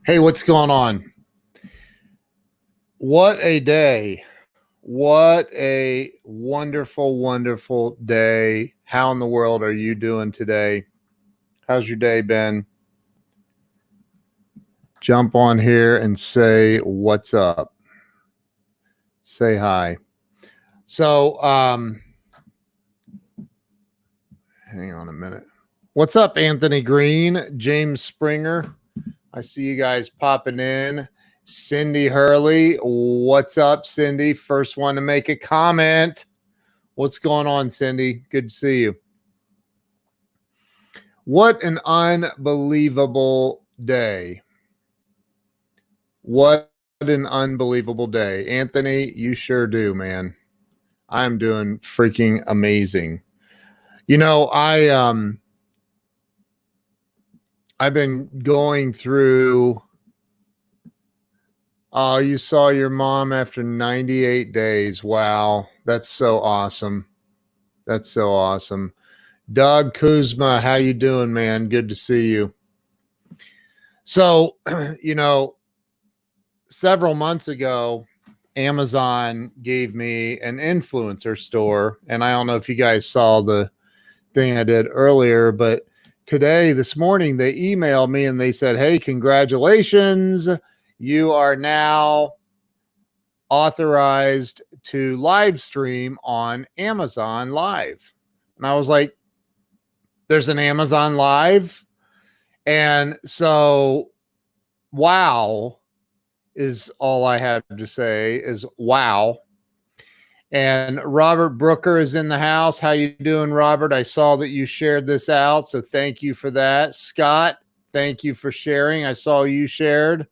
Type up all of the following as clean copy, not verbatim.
Hey, what's going on? What a day. What a wonderful, wonderful day. How in the world are you doing today? How's your day been? Jump on here and say what's up. Say hi. So, hang on a minute. What's up, Anthony Green, James Springer? I see you guys popping in. Cindy Hurley, what's up, Cindy? First one to make a comment. What's going on, Cindy? Good to see you. What an unbelievable day. What an unbelievable day. Anthony, you sure do, man. I'm doing freaking amazing. You know, I've been going through. Oh, you saw your mom after 98 days. Wow. That's so awesome. That's so awesome. Doug Kuzma, how you doing, man? Good to see you. So, you know, several months ago, Amazon gave me an influencer store. And I don't know if you guys saw the thing I did earlier, but this morning, they emailed me and they said, hey, congratulations. You are now authorized to live stream on Amazon Live. And I was like, there's an Amazon Live? And so, wow is all I have to say is wow. And Robert Brooker is in the house. How you doing, Robert? I saw that you shared this out, so thank you for that. Scott, thank you for sharing. I saw you shared.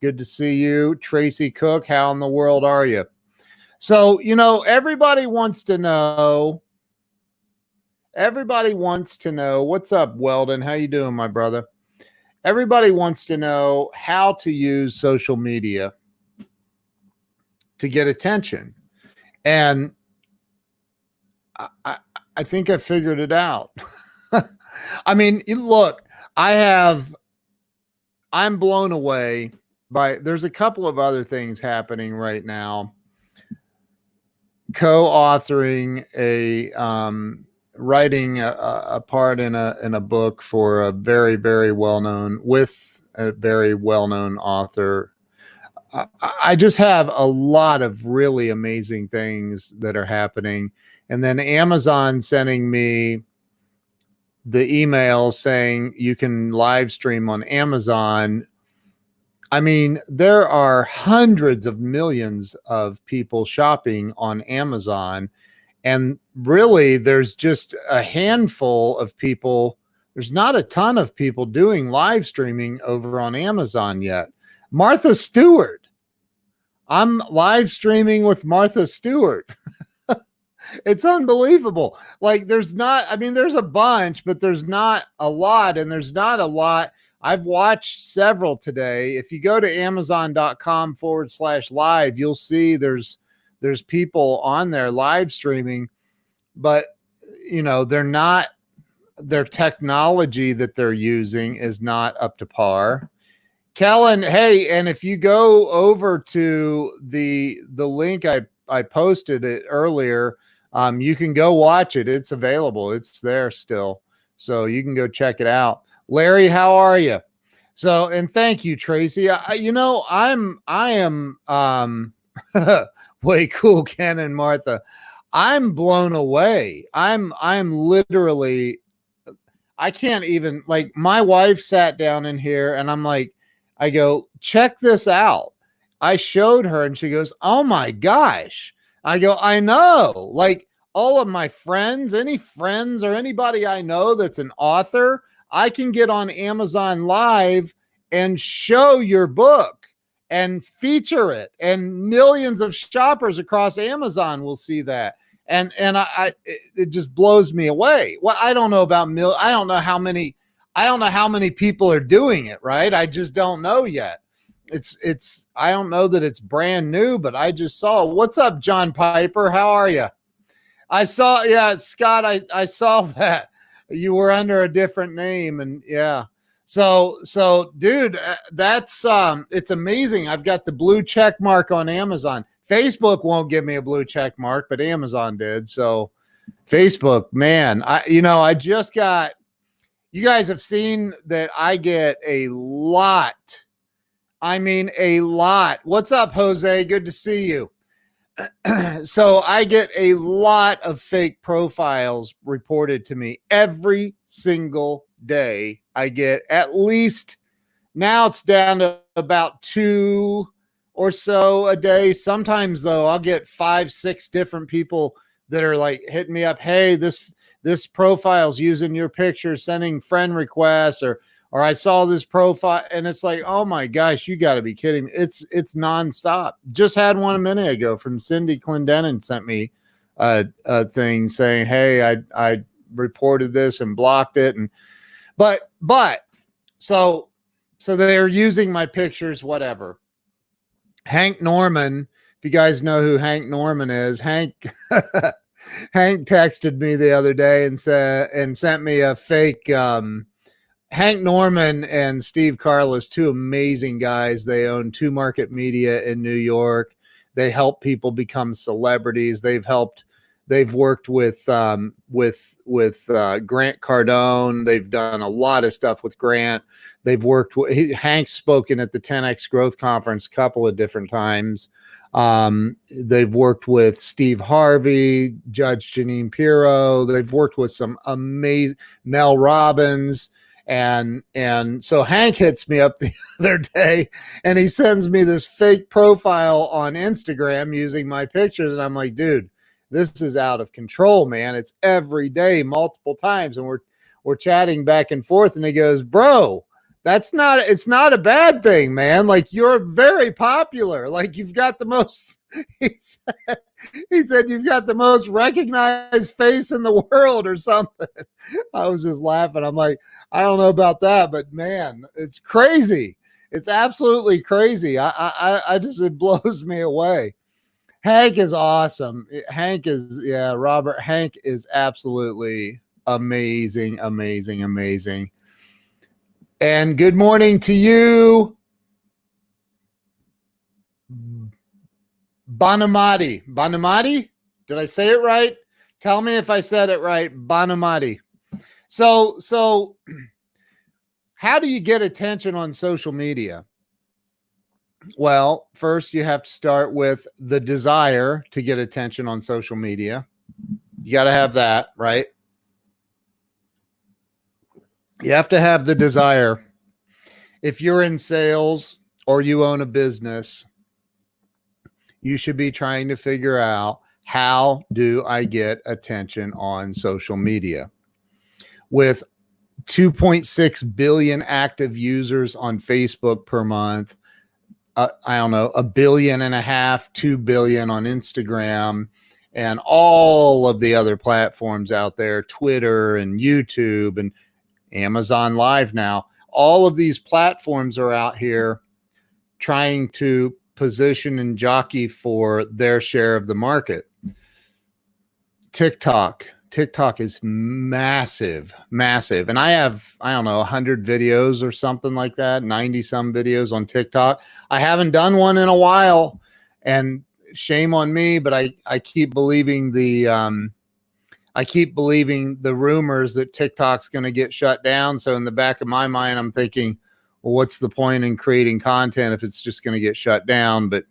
Good to see you. Tracy Cook, how in the world are you? So, you know, everybody wants to know. What's up, Weldon? How you doing, my brother? Everybody wants to know how to use social media to get attention. And I think I figured it out. I mean, look, I'm blown away by, there's a couple of other things happening right now. Co-authoring writing a part in a book for a very, very well-known author. I just have a lot of really amazing things that are happening. And then Amazon sending me the email saying you can live stream on Amazon. I mean, there are hundreds of millions of people shopping on Amazon. And really, there's just a handful of people. There's not a ton of people doing live streaming over on Amazon yet. Martha Stewart. I'm live streaming with Martha Stewart. It's unbelievable. Like there's a bunch, but there's not a lot. And there's not a lot. I've watched several today. If you go to amazon.com/live, you'll see there's people on there live streaming, but you know, their technology that they're using is not up to par. Kellen, hey, and if you go over to the link I posted it earlier, you can go watch it. It's available. It's there still. So you can go check it out. Larry, how are you? So, and thank you, Tracy. I am way cool, Ken and Martha. I'm blown away. I'm literally, I can't even, like, my wife sat down in here and I'm like, I go, check this out. I showed her and she goes, oh my gosh. I go, I know. Like all of my friends, any friends or anybody I know that's an author, I can get on Amazon Live and show your book and feature it. And millions of shoppers across Amazon will see that. And it just blows me away. Well, I don't know about I don't know how many people are doing it, right? I just don't know yet. I don't know that it's brand new, but I just saw. What's up, John Piper? How are you? I saw, yeah, Scott, I saw that you were under a different name, and yeah. So dude, that's it's amazing. I've got the blue check mark on Amazon. Facebook won't give me a blue check mark, but Amazon did. So Facebook, man, I just got, you guys have seen that I get a lot. I mean, a lot. What's up, Jose? Good to see you. So I get a lot of fake profiles reported to me every single day. I get at least, now it's down to about 2 or so a day. Sometimes though, I'll get 5, 6 different people that are like hitting me up. Hey, this profile's using your picture, sending friend requests, or I saw this profile, and it's like, oh my gosh, you got to be kidding me. It's nonstop. Just had one a minute ago from Cindy Clendenin, sent me a thing saying, hey, I reported this and blocked it. And but so they're using my pictures, whatever. Hank Norman, if you guys know who Hank Norman is, Hank texted me the other day and sent me a fake Hank Norman and Steve Carlos, two amazing guys. They own Two Market Media in New York. They help people become celebrities. They've worked with Grant Cardone. They've done a lot of stuff with Grant. They've worked with Hank's spoken at the 10X Growth Conference a couple of different times. They've worked with Steve Harvey, Judge Jeanine Pirro. They've worked with some amazing Mel Robbins. And so Hank hits me up the other day and he sends me this fake profile on Instagram using my pictures. And I'm like, dude, this is out of control, man. It's every day, multiple times. And we're chatting back and forth. And he goes, bro, it's not a bad thing, man. Like, you're very popular. Like, you've got the most, he said you've got the most recognized face in the world or something. I was just laughing. I'm like, I don't know about that, but man, it's crazy. It's absolutely crazy. I just, it blows me away. Hank is awesome. Robert, Hank is absolutely amazing. And good morning to you, Banamati. Did I say it right? Tell me if I said it right. Banamati. So how do you get attention on social media? Well, first you have to start with the desire to get attention on social media. You got to have that, right? You have to have the desire. If you're in sales or you own a business, you should be trying to figure out, how do I get attention on social media? With 2.6 billion active users on Facebook per month, I don't know, 1.5 billion, 2 billion on Instagram, and all of the other platforms out there, Twitter and YouTube and Amazon Live now. All of these platforms are out here trying to position and jockey for their share of the market. TikTok is massive. And I have, I don't know, 100 videos or something like that, 90 some videos on TikTok. I haven't done one in a while, and shame on me, but I keep believing the rumors that TikTok's going to get shut down. So in the back of my mind, I'm thinking, well, what's the point in creating content if it's just going to get shut down? But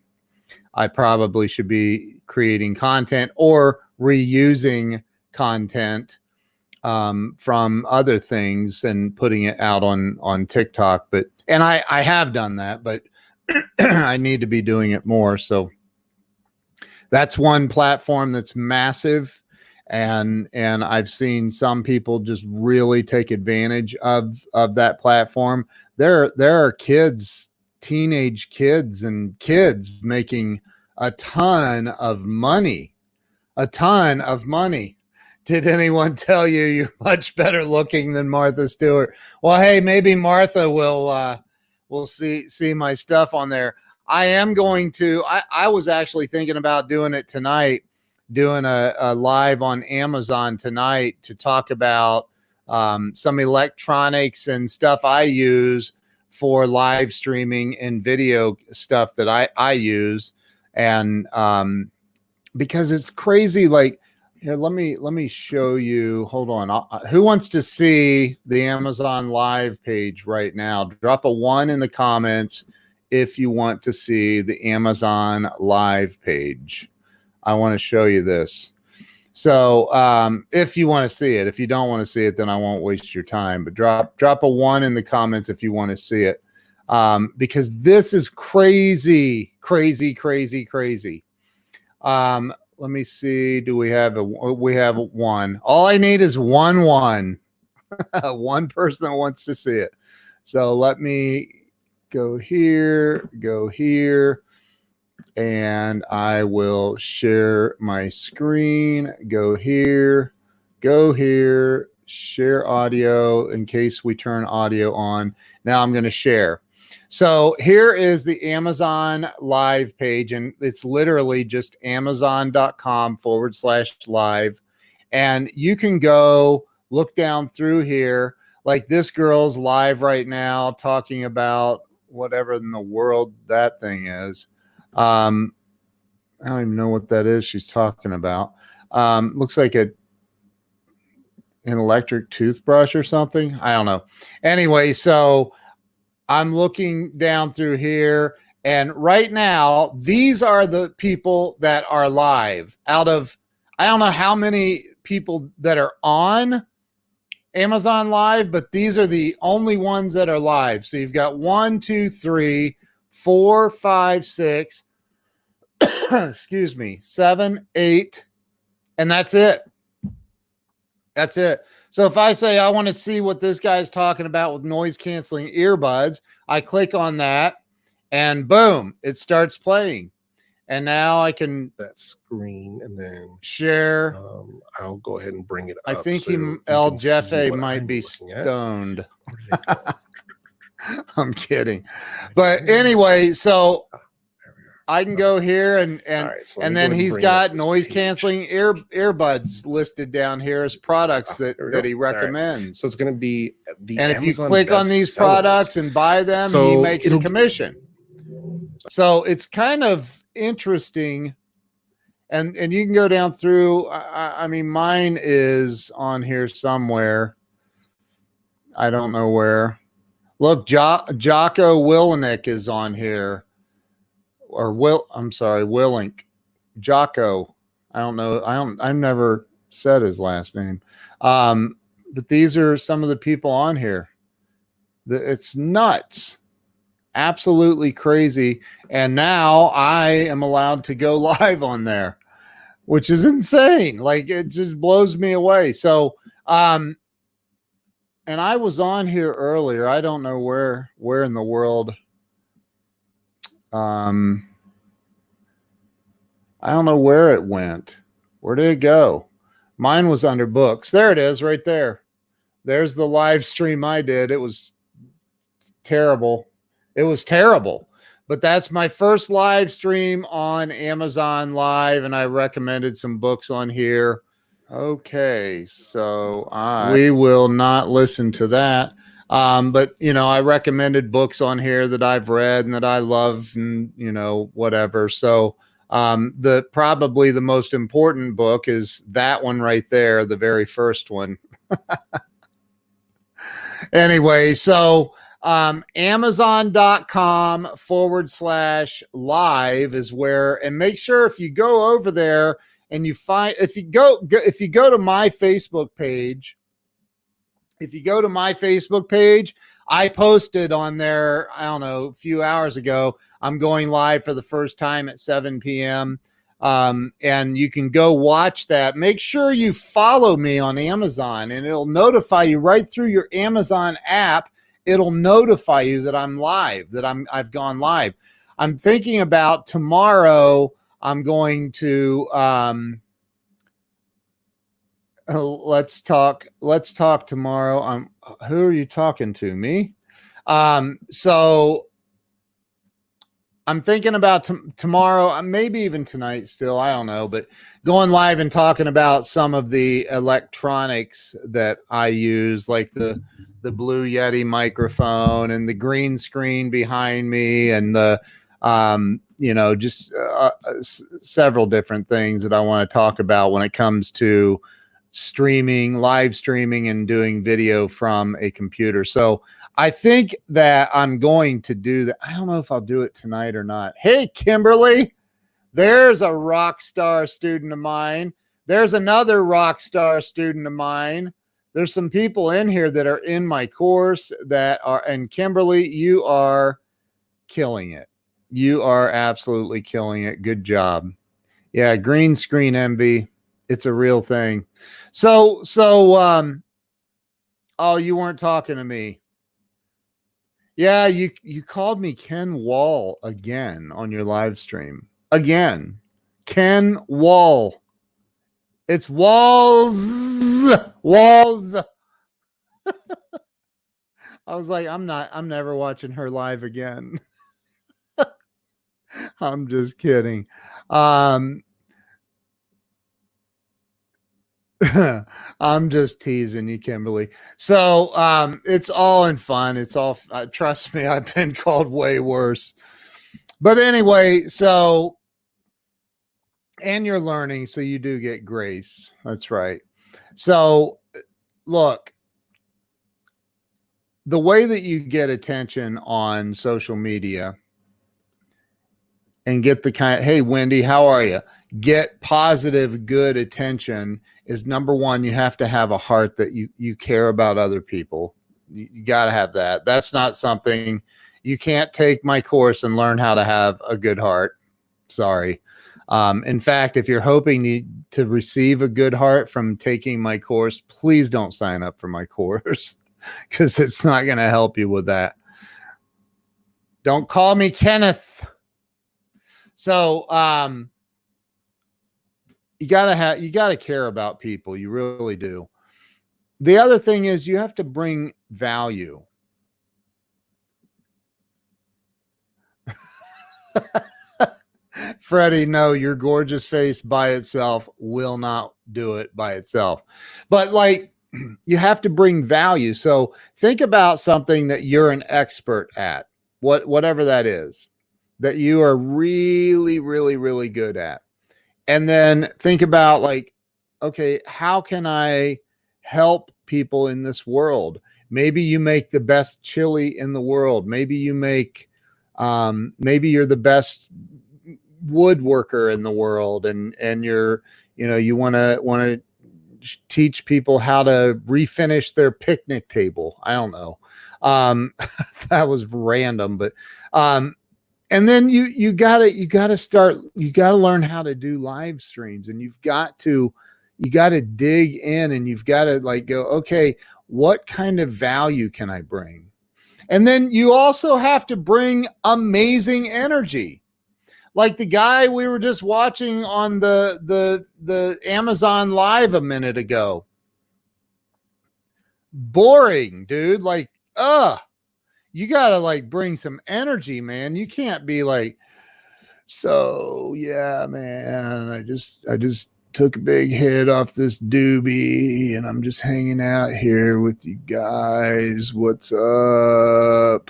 I probably should be creating content or reusing content from other things and putting it out on TikTok. And I have done that, but I need to be doing it more. So that's one platform that's massive. And I've seen some people just really take advantage of that platform. There are kids, teenage kids and kids making a ton of money. Did anyone tell you you're much better looking than Martha Stewart? Well, hey, maybe Martha will see my stuff on there. I am going to, I was actually thinking about doing it tonight, doing a live on Amazon tonight to talk about some electronics and stuff I use for live streaming and video stuff that I use. And because it's crazy, like, here, let me show you. Hold on. Who wants to see the Amazon Live page right now? Drop a 1 in the comments if you want to see the Amazon Live page. I want to show you this. So if you want to see it. If you don't want to see it, then I won't waste your time. But drop a 1 in the comments if you want to see it, because this is crazy, crazy, crazy, crazy. Let me see. Do we have we have 1. All I need is one. One person that wants to see it. So let me go here, and I will share my screen. Go here, share audio in case we turn audio on. Now I'm going to share. So here is the Amazon Live page, and it's literally just amazon.com/live. And you can go look down through here. Like this girl's live right now talking about whatever in the world that thing is. I don't even know what that is she's talking about. Looks like an electric toothbrush or something. I don't know. Anyway, so I'm looking down through here, and right now, these are the people that are live out of, I don't know how many people that are on Amazon Live, but these are the only ones that are live. So you've got 1, 2, 3, 4, 5, 6, excuse me, 7, 8, and that's it. That's it. So if I say I want to see what this guy's talking about with noise canceling earbuds, I click on that and boom, it starts playing. And now I can that screen and then share. I'll go ahead and bring it up. I think El Jefe might be stoned. I'm kidding. But anyway, so I can go here and right, so and then he's got noise canceling earbuds listed down here as products that he recommends. Right. So it's going to be the and Amazon if you click on these products and buy them, he makes a commission. So it's kind of interesting. And you can go down through. I mean, mine is on here somewhere. I don't know where. Look, Jocko Willink is on here. Or Willink, Jocko. I don't know. I've never said his last name. But these are some of the people on here. It's nuts. Absolutely crazy. And now I am allowed to go live on there, which is insane. Like, it just blows me away. So, and I was on here earlier. I don't know where in the world. I don't know where it went. Where did it go? Mine was under books. There it is right there. There's the live stream I did. It was terrible. It was terrible. But that's my first live stream on Amazon Live, and I recommended some books on here. Okay, so we will not listen to that. But, you know, I recommended books on here that I've read and that I love and, you know, whatever. So probably the most important book is that one right there, the very first one. Anyway, so Amazon.com/live is where, and make sure if you go over there and you find, if you go to my Facebook page, I posted on there, I don't know, a few hours ago, I'm going live for the first time at 7 p.m. And you can go watch that. Make sure you follow me on Amazon, and it'll notify you right through your Amazon app. It'll notify you that I'm live, that I've gone live. I'm thinking about tomorrow. I'm going to let's talk tomorrow. Who are you talking to? Me? So I'm thinking about tomorrow, maybe even tonight still, I don't know, but going live and talking about some of the electronics that I use, like the Blue Yeti microphone and the green screen behind me, and the just several different things that I want to talk about when it comes to streaming, live streaming, and doing video from a computer. So I think that I'm going to do that. I don't know if I'll do it tonight or not. Hey, Kimberly, there's a rock star student of mine. There's another rock star student of mine. There's some people in here that are in my course that are, and Kimberly, you are killing it. You are absolutely killing it. Good job. Yeah, green screen envy. It's a real thing. So, oh, you weren't talking to me. Yeah, you called me Ken Wall again on your live stream. Again. Ken Wall. It's Walls. Walls. I was like, I'm never watching her live again. I'm just kidding. I'm just teasing you, Kimberly. So it's all in fun. It's all trust me, I've been called way worse. But anyway, so and you're learning, so you do get grace. That's right. So look, the way that you get attention on social media and get the kind of, hey, Wendy, how are you? Get positive, good attention is number one. You have to have a heart that you care about other people. You got to have that. That's not something you can't take my course and learn how to have a good heart. Sorry. In fact, if you're hoping to receive a good heart from taking my course, please don't sign up for my course because it's not going to help you with that. Don't call me Kenneth. So, you gotta care about people. You really do. The other thing is you have to bring value. Freddie, no, your gorgeous face by itself will not do it by itself. But like, you have to bring value. So think about something that you're an expert at, whatever that is, that you are really, really, really good at. And then think about like, okay, how can I help people in this world? Maybe you make the best chili in the world. Maybe you make, maybe you're the best woodworker in the world, and you're, you want to teach people how to refinish their picnic table. I don't know. That was random, but, and then you gotta learn how to do live streams, and you gotta dig in, and you've got to like go, okay, what kind of value can I bring? And then you also have to bring amazing energy. Like the guy we were just watching on the Amazon Live a minute ago. Boring, dude. Like, you gotta like bring some energy, man. You can't be like, so yeah, man, I just took a big hit off this doobie and I'm just hanging out here with you guys. What's up?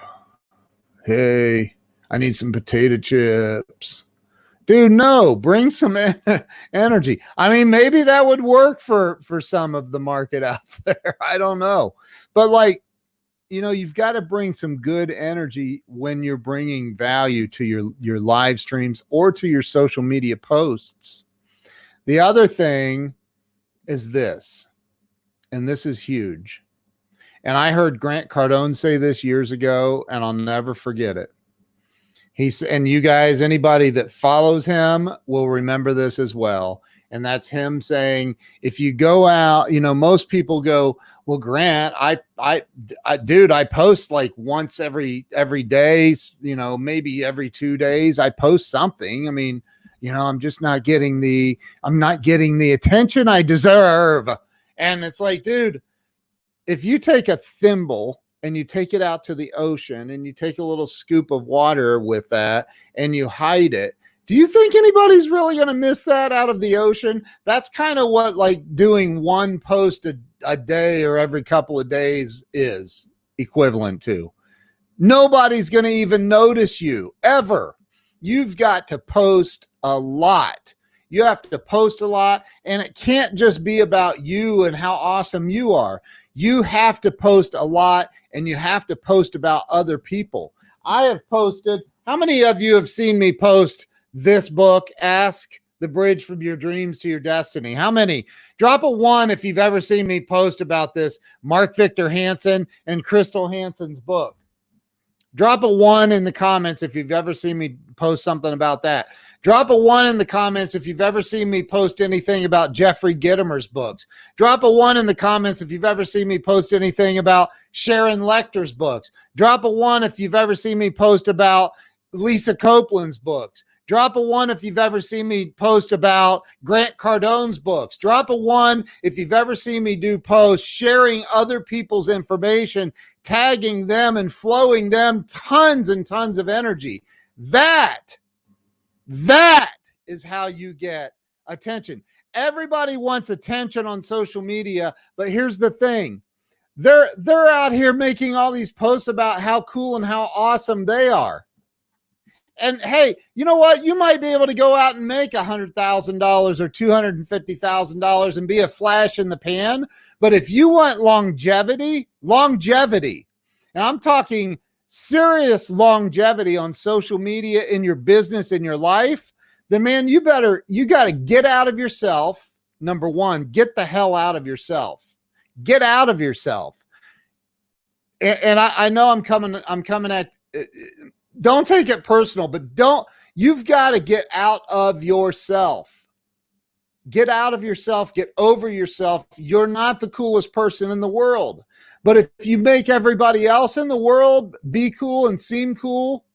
Hey, I need some potato chips. Dude, no, bring some energy. I mean, maybe that would work for some of the market out there. I don't know. But like, you've got to bring some good energy when you're bringing value to your live streams or to your social media posts. The other thing is this, and this is huge. And I heard Grant Cardone say this years ago, and I'll never forget it. And you guys, anybody that follows him will remember this as well. And that's him saying, if you go out, most people go, well, Grant, dude, I post like once every day, maybe every 2 days, I post something. I mean, I'm just not getting the attention I deserve. And it's like, dude, if you take a thimble and you take it out to the ocean and you take a little scoop of water with that and you hide it, do you think anybody's really going to miss that out of the ocean? That's kind of what like doing one post a day or every couple of days is equivalent to. Nobody's going to even notice you ever. You've got to post a lot. You have to post a lot, and it can't just be about you and how awesome you are. You have to post a lot, and you have to post about other people. I have posted, how many of you have seen me post this book, Ask the Bridge from Your Dreams to Your Destiny? How many? Drop a 1 if you've ever seen me post about this, Mark Victor Hansen and Crystal Hansen's book. Drop a 1 in the comments if you've ever seen me post something about that. Drop a 1 in the comments if you've ever seen me post anything about Jeffrey Gitomer's books. Drop a 1 in the comments if you've ever seen me post anything about Sharon Lecter's books. Drop a 1 if you've ever seen me post about Lisa Copeland's books. Drop a 1 if you've ever seen me post about Grant Cardone's books. Drop a 1 if you've ever seen me do posts sharing other people's information, tagging them and flowing them tons and tons of energy. That is how you get attention. Everybody wants attention on social media, but here's the thing. They're out here making all these posts about how cool and how awesome they are. And hey, you know what? You might be able to go out and make $100,000 or $250,000 and be a flash in the pan. But if you want longevity, and I'm talking serious longevity on social media, in your business, in your life, then man, you got to get out of yourself. Number 1, get the hell out of yourself. Get out of yourself. And I know I'm coming at, don't take it personal, but you've got to get out of yourself. Get out of yourself, get over yourself. You're not the coolest person in the world. But if you make everybody else in the world be cool and seem cool,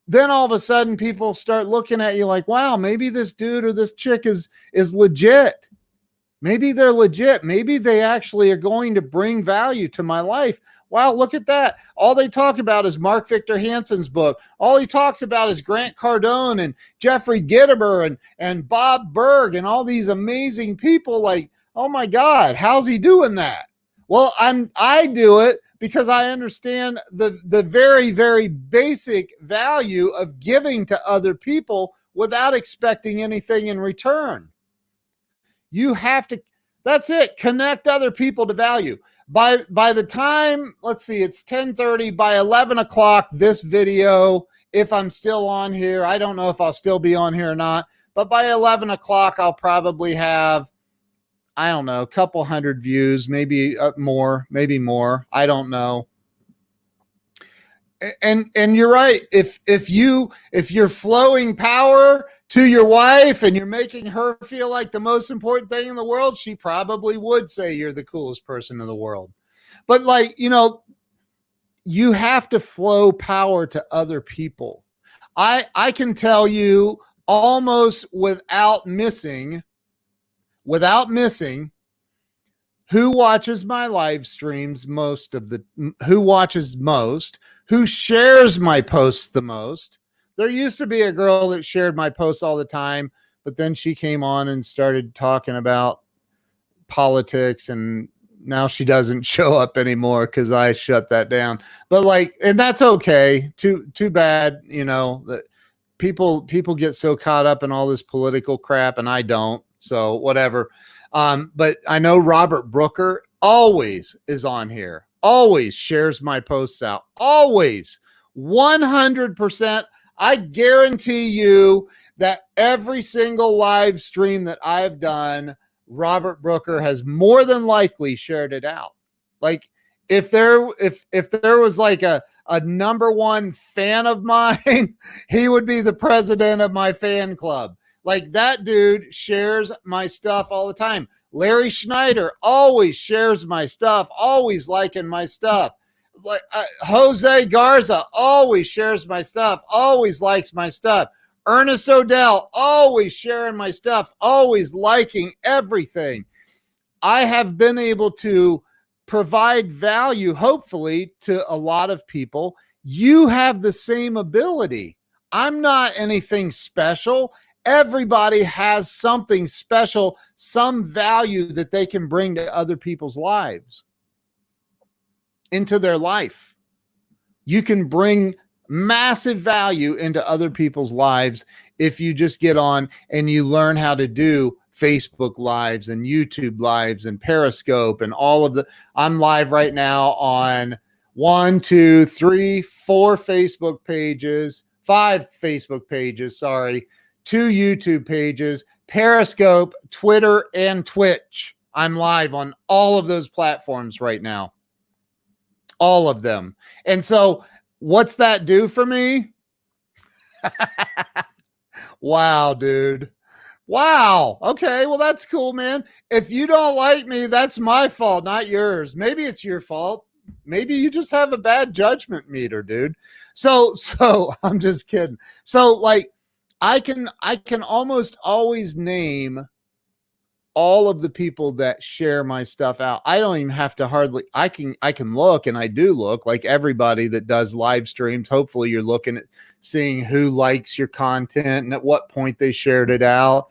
then all of a sudden people start looking at you like, wow, maybe this dude or this chick is legit. Maybe they're legit. Maybe they actually are going to bring value to my life. Wow, look at that. All they talk about is Mark Victor Hansen's book. All he talks about is Grant Cardone and Jeffrey Gitomer and Bob Berg and all these amazing people. Like, oh my God, how's he doing that? Well, I do it because I understand the very, very basic value of giving to other people without expecting anything in return. You have to, that's it, connect other people to value. By the time, let's see, it's 10:30, by 11 o'clock, this video, if I'm still on here, I don't know if I'll still be on here or not, but by 11 o'clock, I'll probably have, I don't know, a couple hundred views, maybe more, I don't know. And you're right. If you're flowing power to your wife and you're making her feel like the most important thing in the world, she probably would say you're the coolest person in the world. But like, you have to flow power to other people. I can tell you almost without missing, who watches my live streams who watches most, who shares my posts the most. There used to be a girl that shared my posts all the time, but then she came on and started talking about politics, and now she doesn't show up anymore because I shut that down. But like, and that's okay. Too bad, that people get so caught up in all this political crap, and I don't. So whatever. But I know Robert Brooker always is on here, always shares my posts out, always 100%. I guarantee you that every single live stream that I've done, Robert Brooker has more than likely shared it out. Like if there was like a number one fan of mine, he would be the president of my fan club. Like that dude shares my stuff all the time. Larry Schneider always shares my stuff, always liking my stuff. Like Jose Garza always shares my stuff, always likes my stuff. Ernest Odell always sharing my stuff, always liking everything. I have been able to provide value, hopefully, to a lot of people. You have the same ability. I'm not anything special. Everybody has something special, some value that they can bring to other people's lives, into their life. You can bring massive value into other people's lives if you just get on and you learn how to do Facebook lives and YouTube lives and Periscope and all of the. I'm live right now on 1, 2, 3, 4 Facebook pages, 5 Facebook pages, sorry, 2 YouTube pages, Periscope, Twitter, and Twitch. I'm live on all of those platforms right now. All of them. And so what's that do for me? Wow, dude. Wow. Okay. Well, that's cool, man. If you don't like me, that's my fault, not yours. Maybe it's your fault. Maybe you just have a bad judgment meter, dude. So I'm just kidding. So like I can almost always name all of the people that share my stuff out. I don't even have to hardly, I can look, and I do look, like everybody that does live streams. Hopefully you're looking at seeing who likes your content and at what point they shared it out.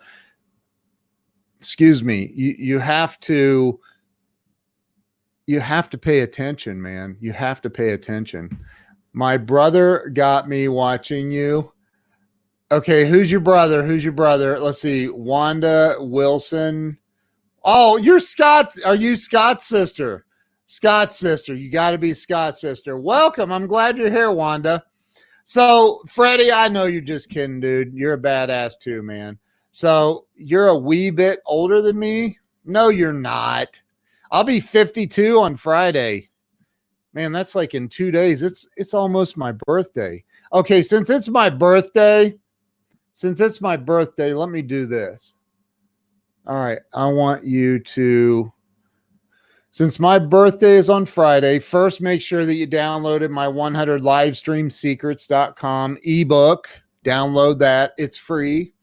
Excuse me. You have to pay attention, man. You have to pay attention. My brother got me watching you. Okay, who's your brother? Let's see. Wanda Wilson. Oh, you're Scott. Are you Scott's sister? Scott's sister. You got to be Scott's sister. Welcome. I'm glad you're here, Wanda. So, Freddie, I know you're just kidding, dude. You're a badass too, man. So, you're a wee bit older than me? No, you're not. I'll be 52 on Friday. Man, that's like in 2 days. It's almost my birthday. Okay, since it's my birthday, let me do this. All right, I want you to, since my birthday is on Friday, first make sure that you downloaded my 100livestreamsecrets.com ebook. Download that. It's free.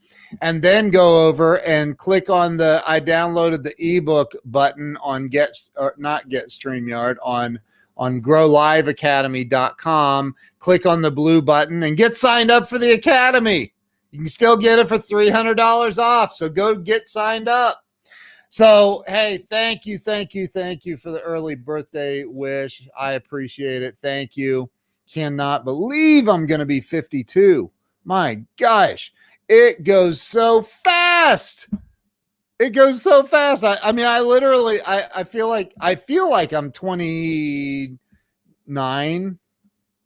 And then go over and click on the I downloaded the ebook button on StreamYard, on growliveacademy.com. Click on the blue button and get signed up for the academy. You can still get it for $300 off. So go get signed up. So, hey, thank you for the early birthday wish. I appreciate it. Thank you. Cannot believe I'm going to be 52. My gosh, it goes so fast. I mean, I literally, I feel like I'm 29,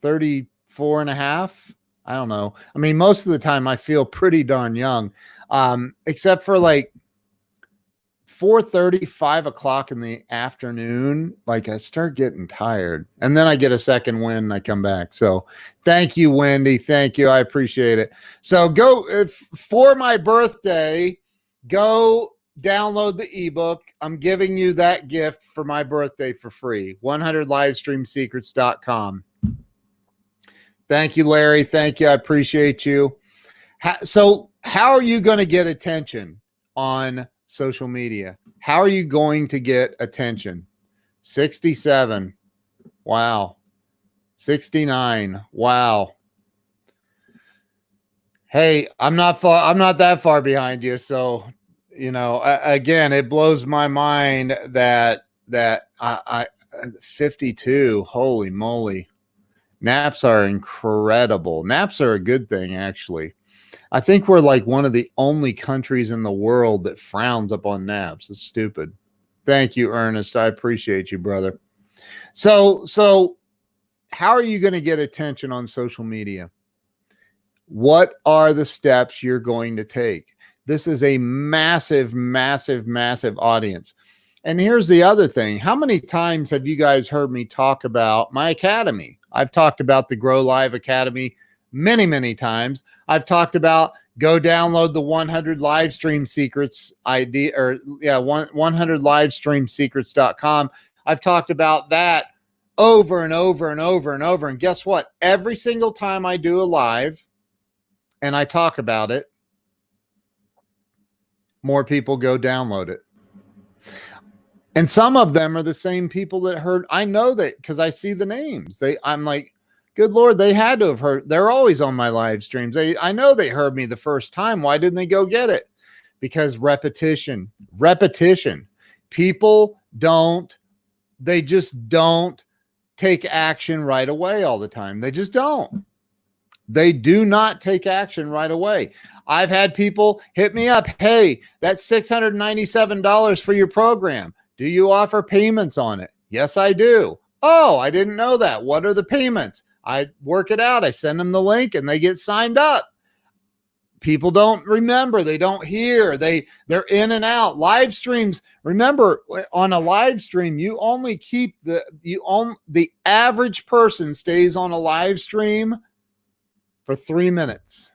34 and a half. I don't know. I mean, most of the time I feel pretty darn young, except for like 4:30, 5 o'clock in the afternoon. Like I start getting tired, and then I get a second wind and I come back. So thank you, Wendy. Thank you. I appreciate it. So for my birthday, go download the ebook. I'm giving you that gift for my birthday for free. 100livestreamsecrets.com. Thank you, Larry. Thank you. I appreciate you. So how are you going to get attention on social media? How are you going to get attention? 67. Wow. 69. Wow. Hey, I'm not that far behind you. So, again, it blows my mind that I 52. Holy moly. Naps are incredible. Naps are a good thing, actually. I think we're like one of the only countries in the world that frowns upon naps. It's stupid. Thank you, Ernest. I appreciate you, brother. So how are you going to get attention on social media? What are the steps you're going to take? This is a massive, massive, massive audience. And here's the other thing. How many times have you guys heard me talk about my academy? I've talked about the Grow Live Academy many, many times. I've talked about go download the 100 live stream secrets 100livestreamsecrets.com. I've talked about that over and over and over and over. And guess what? Every single time I do a live and I talk about it, more people go download it. And some of them are the same people that heard. I know that because I see the names. I'm like, good Lord, they had to have heard. They're always on my live streams. I know they heard me the first time. Why didn't they go get it? Because repetition. People they just don't take action right away all the time. They just don't. They do not take action right away. I've had people hit me up. Hey, that's $697 for your program. Do you offer payments on it? Yes, I do. Oh, I didn't know that. What are the payments? I work it out. I send them the link and they get signed up. People don't remember. They don't hear. They're in and out. Live streams. Remember, on a live stream, you only keep the average person stays on a live stream for 3 minutes.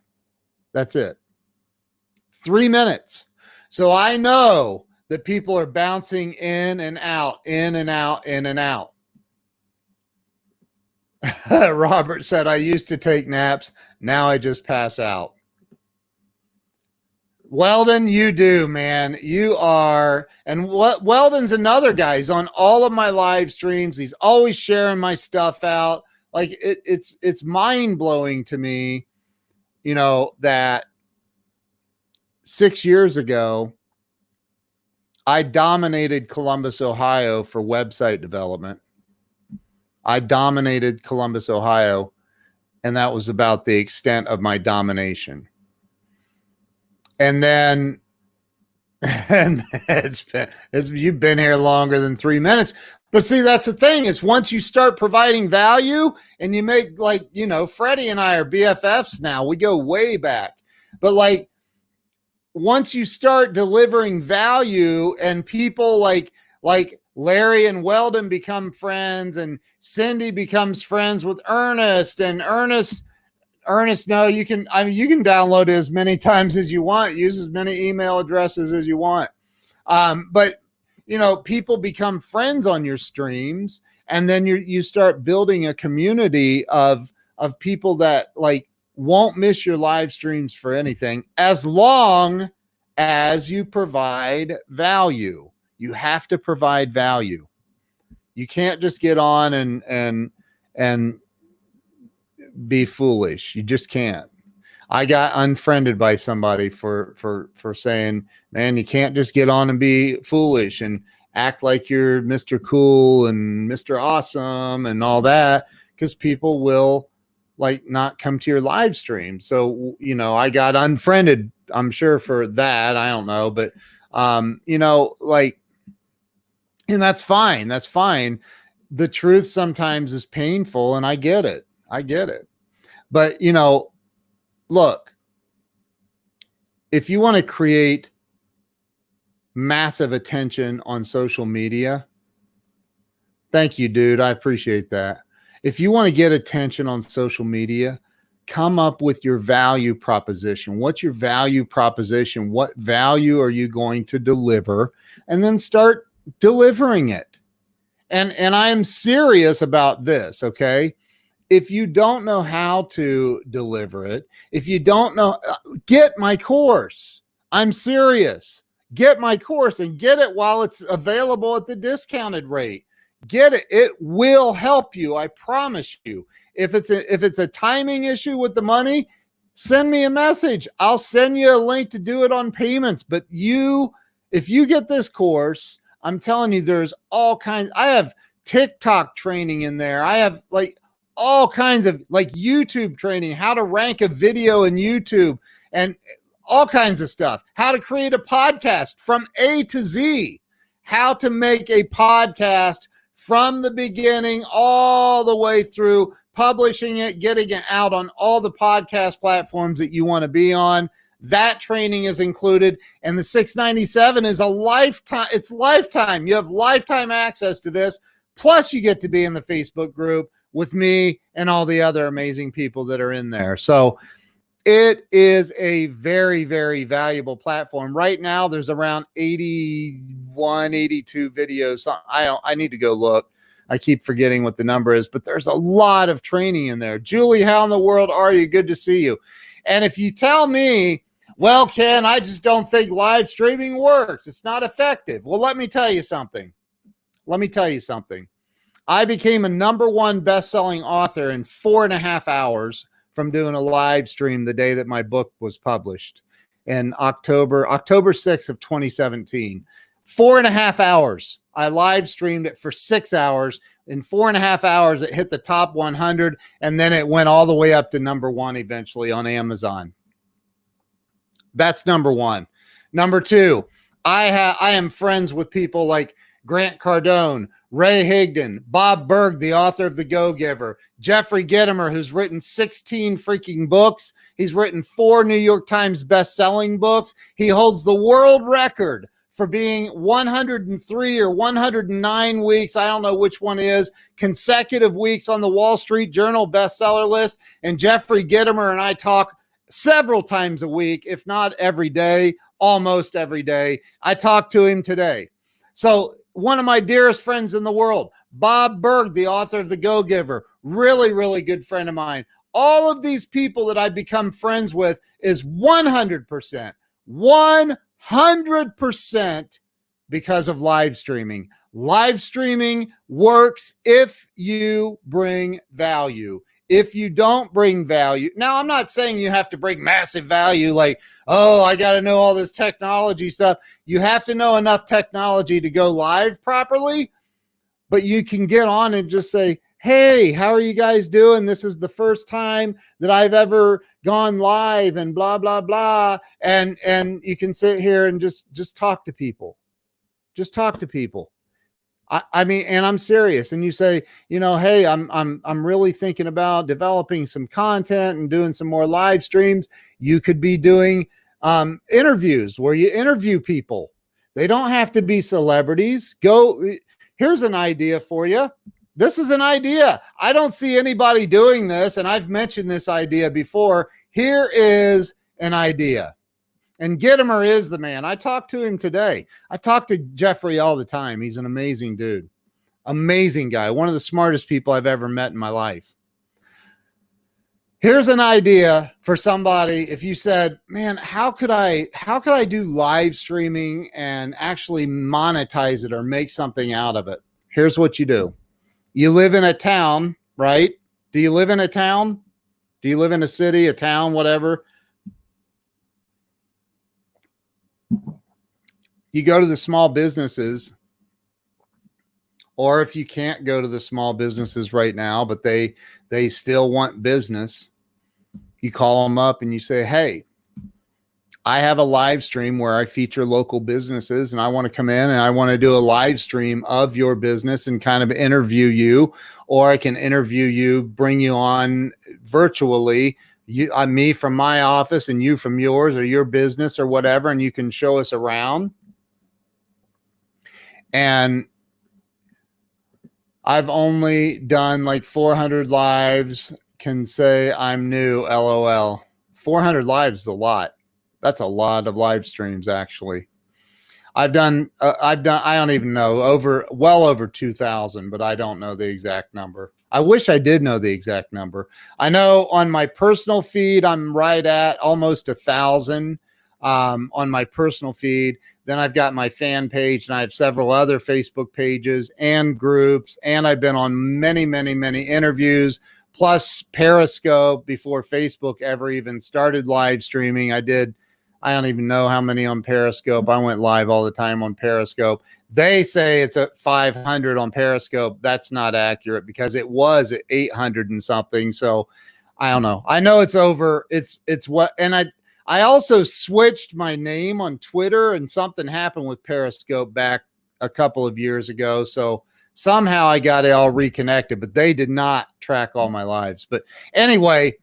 That's it. 3 minutes. So I know that people are bouncing in and out, in and out, in and out. Robert said, I used to take naps. Now I just pass out. Weldon, you do, man. You are. And what Weldon's another guy. He's on all of my live streams. He's always sharing my stuff out. Like it's mind blowing to me, that 6 years ago, I dominated Columbus, Ohio for website development. I dominated Columbus, Ohio, and that was about the extent of my domination. And then, you've been here longer than 3 minutes. But see, that's the thing is once you start providing value and you make Freddie and I are BFFs now. We go way back. But once you start delivering value and people like Larry and Weldon become friends and Cindy becomes friends with Ernest and Ernest, no, you can download it as many times as you want, use as many email addresses as you want. But people become friends on your streams, and then you start building a community of people that won't miss your live streams for anything, as long as you provide value. You have to provide value. You can't just get on and be foolish. You just can't. I got unfriended by somebody for saying, man, you can't just get on and be foolish and act like you're Mr. Cool and Mr. Awesome and all that, because people will not come to your live stream. So, I got unfriended, I'm sure, for that. I don't know, but and that's fine. That's fine. The truth sometimes is painful, and I get it. But, look, if you want to create massive attention on social media, thank you, dude. I appreciate that. If you want to get attention on social media, come up with your value proposition. What's your value proposition? What value are you going to deliver? And then start delivering it. And I'm serious about this, okay? If you don't know how to deliver it, if you don't know, get my course. I'm serious. Get my course and get it while it's available at the discounted rate. Get it. It will help you. I promise you. If it's a timing issue with the money, send me a message. I'll send you a link to do it on payments. But if you get this course, I'm telling you, there's all kinds. I have TikTok training in there. I have all kinds of YouTube training, how to rank a video in YouTube, and all kinds of stuff. How to create a podcast from A to Z. How to make a podcast from the beginning all the way through, publishing it, getting it out on all the podcast platforms that you want to be on. That training is included, and the $697 is a lifetime. It's lifetime. You have lifetime access to this. Plus, you get to be in the Facebook group with me and all the other amazing people that are in there. So it is a very, very valuable platform. Right now, there's around 81, 82 videos. I need to go look. I keep forgetting what the number is, but there's a lot of training in there. Julie, how in the world are you? Good to see you. And if you tell me, well, Ken, I just don't think live streaming works, it's not effective. Well, let me tell you something. let me tell you something. I became a #1 best-selling author in 4.5 hours from doing a live stream the day that my book was published in October 6th of 2017. 4.5 hours. I live streamed it for 6 hours. In 4.5 hours, it hit the top 100, and then it went all the way up to #1 eventually on Amazon. That's #1. #2, I am friends with people like Grant Cardone, Ray Higdon, Bob Berg, the author of The Go-Giver, Jeffrey Gitomer, who's written 16 freaking books. He's written 4 New York Times best-selling books. He holds the world record for being 103 or 109 weeks, I don't know which one is, consecutive weeks on the Wall Street Journal bestseller list. And Jeffrey Gitomer and I talk several times a week, if not every day, almost every day. I talked to him today. So one of my dearest friends in the world, Bob Berg, the author of The Go-Giver, really, really good friend of mine. All of these people that I've become friends with is 100%, 100% because of live streaming. Live streaming works if you bring value. If you don't bring value, now I'm not saying you have to bring massive value like, oh, I got to know all this technology stuff. You have to know enough technology to go live properly, but you can get on and just say, hey, how are you guys doing? This is the first time that I've ever gone live and blah, blah, blah. And you can sit here and just talk to people. Just talk to people. I mean, and I'm serious. And you say, you know, hey, I'm really thinking about developing some content and doing some more live streams. You could be doing interviews where you interview people. They don't have to be celebrities. Here's an idea for you. This is an idea. I don't see anybody doing this, and I've mentioned this idea before. Here is an idea. And Gitomer is the man. I talked to him today. I talk to Jeffrey all the time. He's an amazing dude. Amazing guy. One of the smartest people I've ever met in my life. Here's an idea for somebody. If you said, man, how could I do live streaming and actually monetize it or make something out of it? Here's what you do. You live in a town, right? Do you live in a town? Do you live in a city, a town, whatever? You go to the small businesses, or if you can't go to the small businesses right now, but they still want business, you call them up and you say, hey, I have a live stream where I feature local businesses and I want to come in and I want to do a live stream of your business and kind of interview you, or I can interview you, bring you on virtually, me from my office and you from yours or your business or whatever, and you can show us around. And I've only done like 400 lives, can say I'm new, LOL. 400 lives is a lot. That's a lot of live streams, actually. I've done, I don't even know, well over 2,000, but I don't know the exact number. I wish I did know the exact number. I know on my personal feed, I'm right at almost 1,000 on my personal feed. Then I've got my fan page and I have several other Facebook pages and groups. And I've been on many, many, many interviews, plus Periscope before Facebook ever even started live streaming. I don't even know how many on Periscope. I went live all the time on Periscope. They say it's at 500 on Periscope. That's not accurate because it was at 800 and something. So I don't know. I know it's over. It's what, and I also switched my name on Twitter and something happened with Periscope back a couple of years ago. So somehow I got it all reconnected, but they did not track all my lives. But anyway,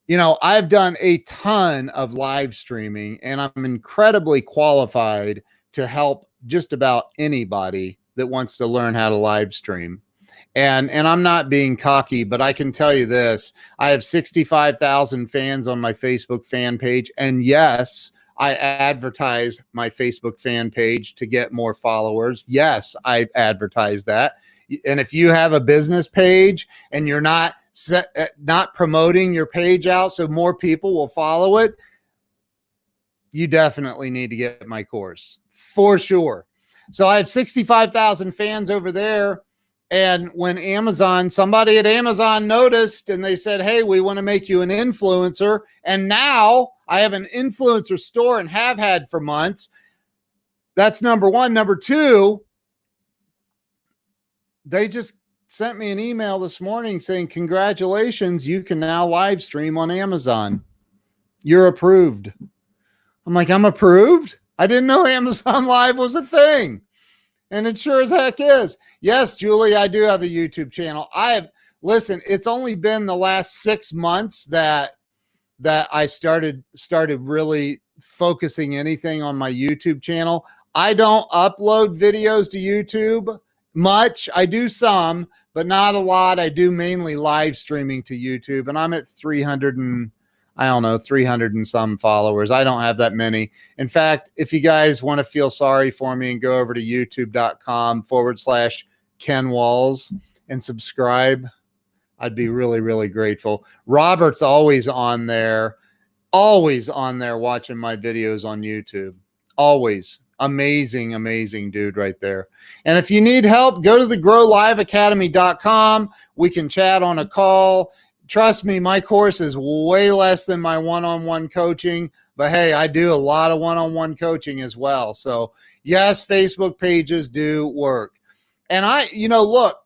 you know, I've done a ton of live streaming and I'm incredibly qualified to help just about anybody that wants to learn how to live stream. And I'm not being cocky, but I can tell you this. I have 65,000 fans on my Facebook fan page. And yes, I advertise my Facebook fan page to get more followers. Yes, I advertise that. And if you have a business page and you're not promoting your page out so more people will follow it, you definitely need to get my course for sure. So I have 65,000 fans over there. And when somebody at Amazon noticed and they said, hey, we want to make you an influencer. And now I have an influencer store and have had for months. That's number one. Number two, they just sent me an email this morning saying, congratulations, you can now live stream on Amazon. You're approved. I'm like, I'm approved? I didn't know Amazon Live was a thing. And it sure as heck is. Yes, Julie, I do have a YouTube channel. Listen, it's only been the last 6 months that I started really focusing anything on my YouTube channel. I don't upload videos to YouTube much. I do some, but not a lot. I do mainly live streaming to YouTube, and I'm at 300 and some followers. I don't have that many. In fact, if you guys want to feel sorry for me and go over to youtube.com/Ken Walls and subscribe, I'd be really, really grateful. Robert's always on there watching my videos on YouTube. Always. Amazing, amazing dude right there. And if you need help, go to the growliveacademy.com. We can chat on a call. Trust me, my course is way less than my one-on-one coaching, but hey, I do a lot of one-on-one coaching as well. So yes, Facebook pages do work. And look,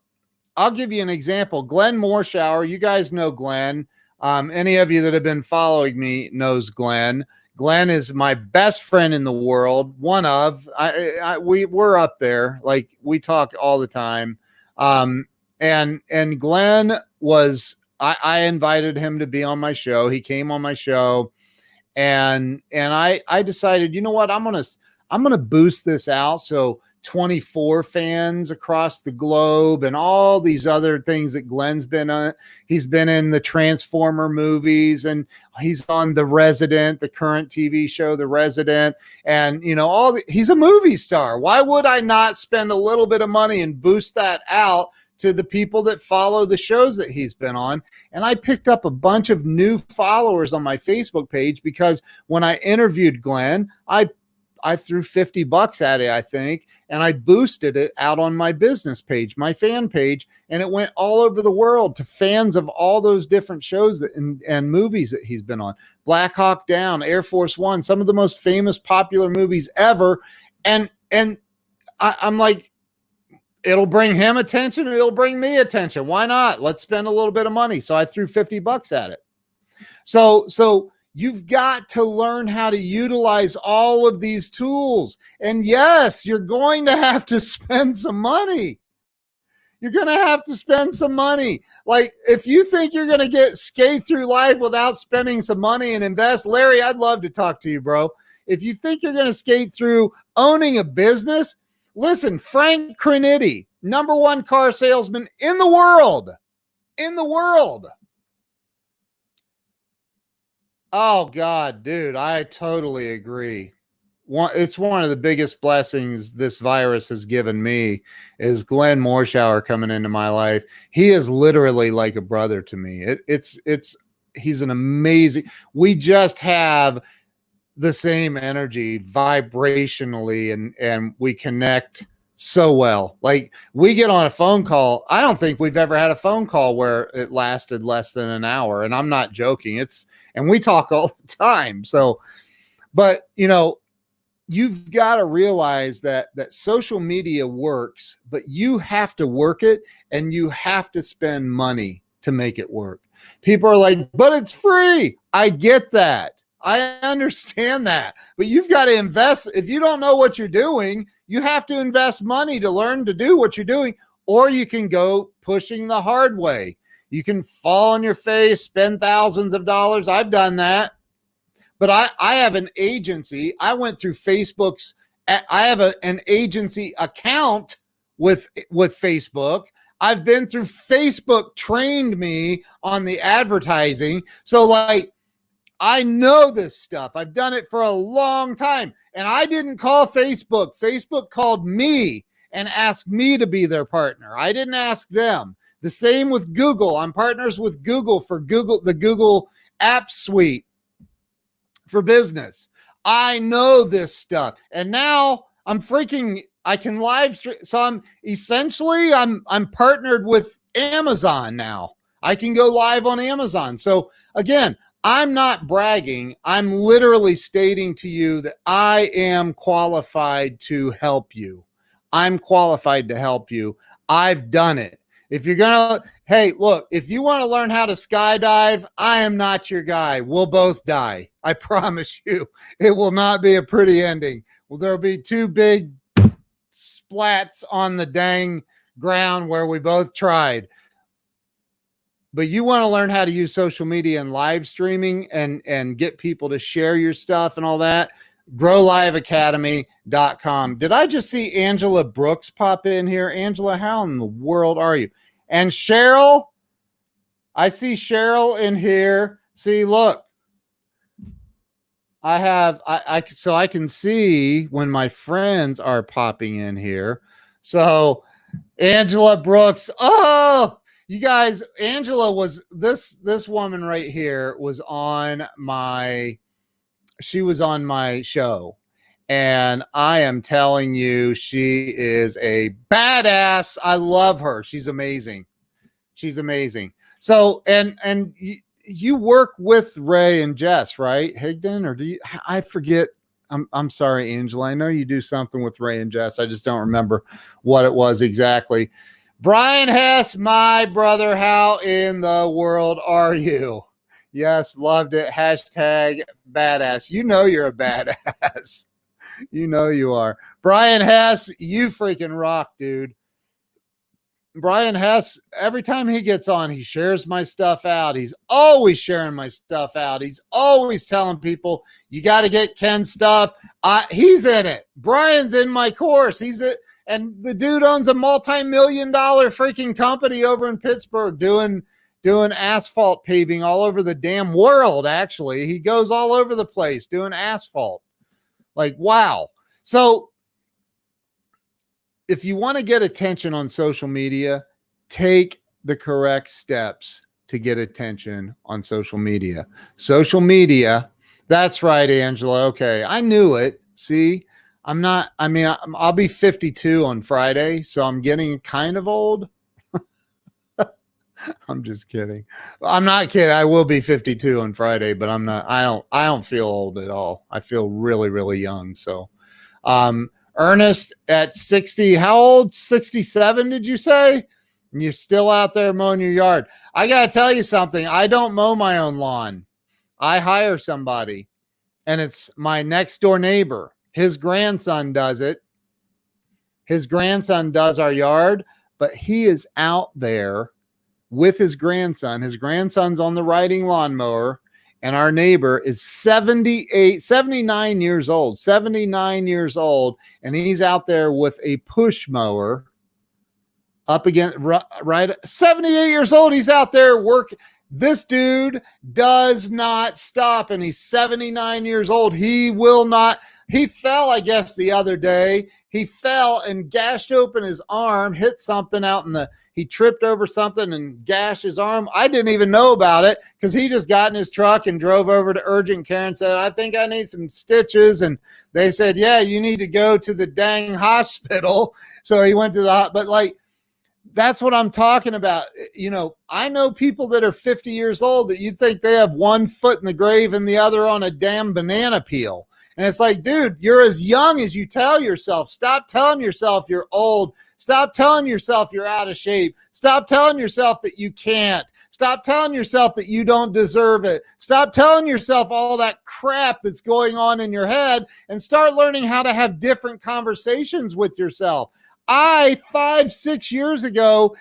I'll give you an example. Glenn Morshower, you guys know Glenn. Any of you that have been following me knows Glenn. Glenn is my best friend in the world. We're up there. Like, we talk all the time. And Glenn was, I invited him to be on my show. He came on my show, and I decided, you know what? I'm going to boost this out. So 24 fans across the globe and all these other things that Glenn's been on. He's been in the Transformer movies, and he's on The Resident, the current TV show, The Resident. And, he's a movie star. Why would I not spend a little bit of money and boost that out to the people that follow the shows that he's been on? And I picked up a bunch of new followers on my Facebook page because when I interviewed Glenn, I threw $50 at it, I think, and I boosted it out on my business page, my fan page, and it went all over the world to fans of all those different shows and movies that he's been on. Black Hawk Down, Air Force One, some of the most famous, popular movies ever. And I'm like, it'll bring him attention, it'll bring me attention. Why not? Let's spend a little bit of money. So I threw $50 at it. So you've got to learn how to utilize all of these tools. And yes, you're going to have to spend some money. You're going to have to spend some money. Like, if you think you're going to skate through life without spending some money and invest, Larry, I'd love to talk to you, bro. If you think you're going to skate through owning a business, listen, Frank Crinitti, #1 car salesman in the world. Oh, God, dude, I totally agree. It's one of the biggest blessings this virus has given me is Glenn Morshower coming into my life. He is literally like a brother to me. He's an amazing, we just have the same energy vibrationally, and we connect so well. Like, we get on a phone call. I don't think we've ever had a phone call where it lasted less than an hour. And I'm not joking. And we talk all the time. So, but you've got to realize that social media works, but you have to work it, and you have to spend money to make it work. People are like, but it's free. I get that. I understand that, but you've got to invest. If you don't know what you're doing, you have to invest money to learn to do what you're doing, or you can go pushing the hard way. You can fall on your face, spend thousands of dollars. I've done that. But I have an agency. I went through Facebook's. I have an agency account with Facebook. I've been through Facebook, trained me on the advertising. So, like, I know this stuff. I've done it for a long time. And I didn't call Facebook. Facebook called me and asked me to be their partner. I didn't ask them. The same with Google. I'm partners with Google for the Google App Suite for business. I know this stuff. And now I'm I can live stream. So I'm partnered with Amazon now. I can go live on Amazon. So again, I'm not bragging. I'm literally stating to you that I am qualified to help you. I'm qualified to help you. I've done it. If you're going to, hey, look, if you want to learn how to skydive, I am not your guy. We'll both die. I promise you. It will not be a pretty ending. Well, there'll be two big splats on the dang ground where we both tried. But you want to learn how to use social media and live streaming and get people to share your stuff and all that, growliveacademy.com. Did I just see Angela Brooks pop in here? Angela, how in the world are you? And Cheryl, I see Cheryl in here. See, look, so I can see when my friends are popping in here. So Angela Brooks, oh, you guys, Angela was this woman right here was on my show. And I am telling you, she is a badass. I love her. She's amazing. She's amazing. So, and you work with Ray and Jess, right? Higdon, or do you, I forget. I'm sorry, Angela. I know you do something with Ray and Jess. I just don't remember what it was exactly. Brian Hess, my brother, how in the world are you? Yes, loved it. Hashtag badass. You know you're a badass. You know you are. Brian Hess, you freaking rock, dude. Brian Hess, every time he gets on, he shares my stuff out. He's always sharing my stuff out. He's always telling people, you got to get Ken's stuff. He's in it. Brian's in my course. He's it. And the dude owns a multi-million-dollar freaking company over in Pittsburgh doing asphalt paving all over the damn world, actually. He goes all over the place doing asphalt. Like, wow. So if you want to get attention on social media, take the correct steps to get attention on social media. Social media, that's right, Angela. Okay, I knew it. See? I'll be 52 on Friday, so I'm getting kind of old. I'm just kidding. I'm not kidding. I will be 52 on Friday, but I'm not, I don't feel old at all. I feel really, really young. So, Ernest at 60, how old? 67, did you say? And you're still out there mowing your yard. I got to tell you something. I don't mow my own lawn. I hire somebody, and it's my next door neighbor. His grandson does it. His grandson does our yard, but he is out there with his grandson. His grandson's on the riding lawnmower, and our neighbor is 79 years old, and he's out there with a push mower up against, right, 78 years old. He's out there working. This dude does not stop, and he's 79 years old. He will not. He fell, I guess, the other day. He fell and gashed open his arm, hit something out he tripped over something and gashed his arm. I didn't even know about it because he just got in his truck and drove over to urgent care and said, I think I need some stitches. And they said, yeah, you need to go to the dang hospital. So he went to but like, that's what I'm talking about. You know, I know people that are 50 years old that you think they have one foot in the grave and the other on a damn banana peel. And it's like, dude, you're as young as you tell yourself. Stop telling yourself you're old. Stop telling yourself you're out of shape. Stop telling yourself that you can't. Stop telling yourself that you don't deserve it. Stop telling yourself all that crap that's going on in your head and start learning how to have different conversations with yourself. 5-6 years ago,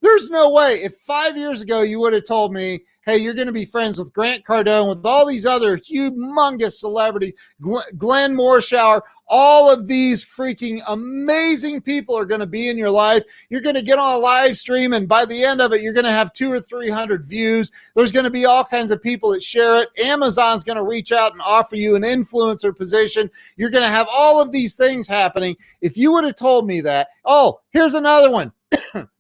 there's no way. If 5 years ago you would have told me, hey, you're going to be friends with Grant Cardone, with all these other humongous celebrities, Glenn Morshower, all of these freaking amazing people are going to be in your life. You're going to get on a live stream, and by the end of it, you're going to have 200 or 300 views. There's going to be all kinds of people that share it. Amazon's going to reach out and offer you an influencer position. You're going to have all of these things happening. If you would have told me that, oh, here's another one.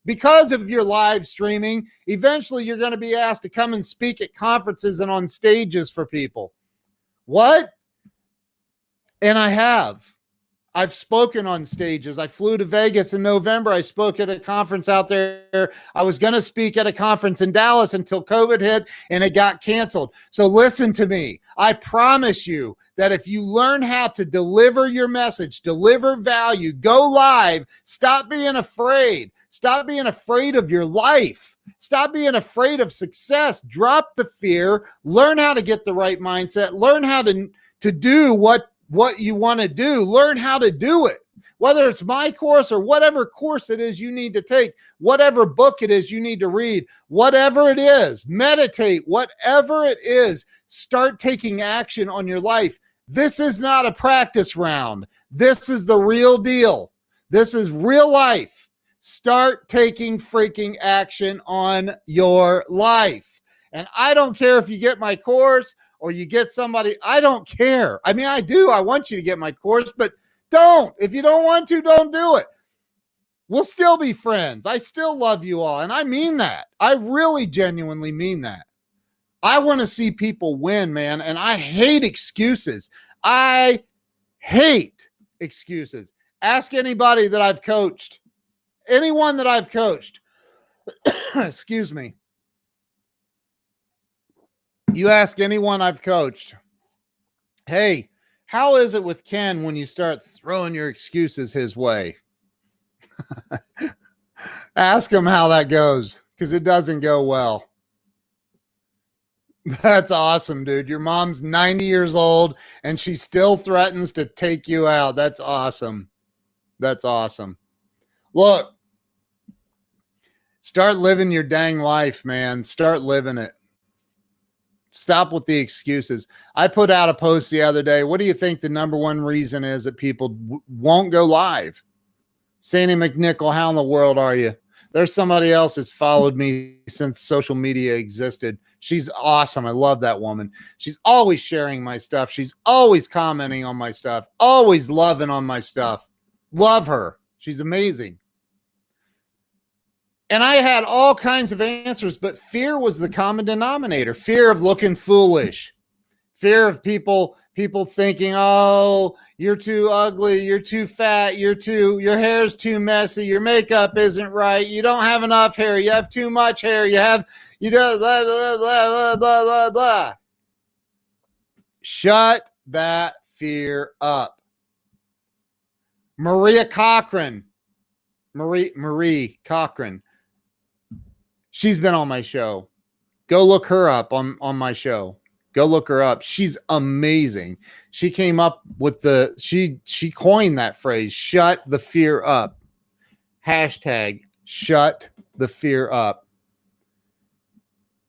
Because of your live streaming, eventually you're going to be asked to come and speak at conferences and on stages for people. What? And I have. I've spoken on stages. I flew to Vegas in November. I spoke at a conference out there. I was going to speak at a conference in Dallas until COVID hit and it got canceled. So listen to me. I promise you that if you learn how to deliver your message, deliver value, go live, stop being afraid. Stop being afraid of your life. Stop being afraid of success. Drop the fear. Learn how to get the right mindset. Learn how to do what you want to do. Learn how to do it. Whether it's my course or whatever course it is you need to take, whatever book it is you need to read, whatever it is, meditate, whatever it is, start taking action on your life. This is not a practice round. This is the real deal. This is real life. Start taking freaking action on your life. And I don't care if you get my course or you get somebody, I don't care. I mean, I do. I want you to get my course, but don't. If you don't want to, don't do it. We'll still be friends. I still love you all. And I mean that. I really genuinely mean that. I want to see people win, man. And I hate excuses. I hate excuses. Ask anybody that I've coached. Anyone that I've coached. Excuse me. You ask anyone I've coached, hey, how is it with Ken when you start throwing your excuses his way? Ask him how that goes, because it doesn't go well. That's awesome, dude. Your mom's 90 years old and she still threatens to take you out. That's awesome. That's awesome. Look, start living your dang life, man. Start living it. Stop with the excuses. I put out a post the other day. What do you think the number one reason is that people won't go live? Sandy McNichol, how in the world are you? There's somebody else that's followed me since social media existed. She's awesome. I love that woman. She's always sharing my stuff. She's always commenting on my stuff, always loving on my stuff. Love her. She's amazing. And I had all kinds of answers, but fear was the common denominator. Fear of looking foolish. Fear of people thinking, oh, you're too ugly, you're too fat, your hair's too messy, your makeup isn't right, you don't have enough hair, you have too much hair, you do blah, blah, blah, blah, blah, blah, blah. Shut that fear up. Marie Cochran. She's been on my show. Go look her up on my show. Go look her up. She's amazing. She came up with she coined that phrase, shut the fear up. Hashtag shut the fear up.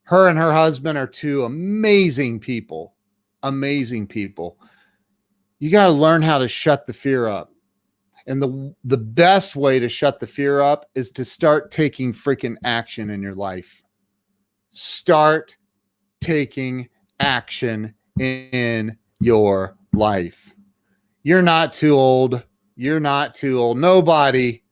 Her and her husband are two amazing people. Amazing people. You got to learn how to shut the fear up. And the best way to shut the fear up is to start taking freaking action in your life. Start taking action in your life. You're not too old. You're not too old. Nobody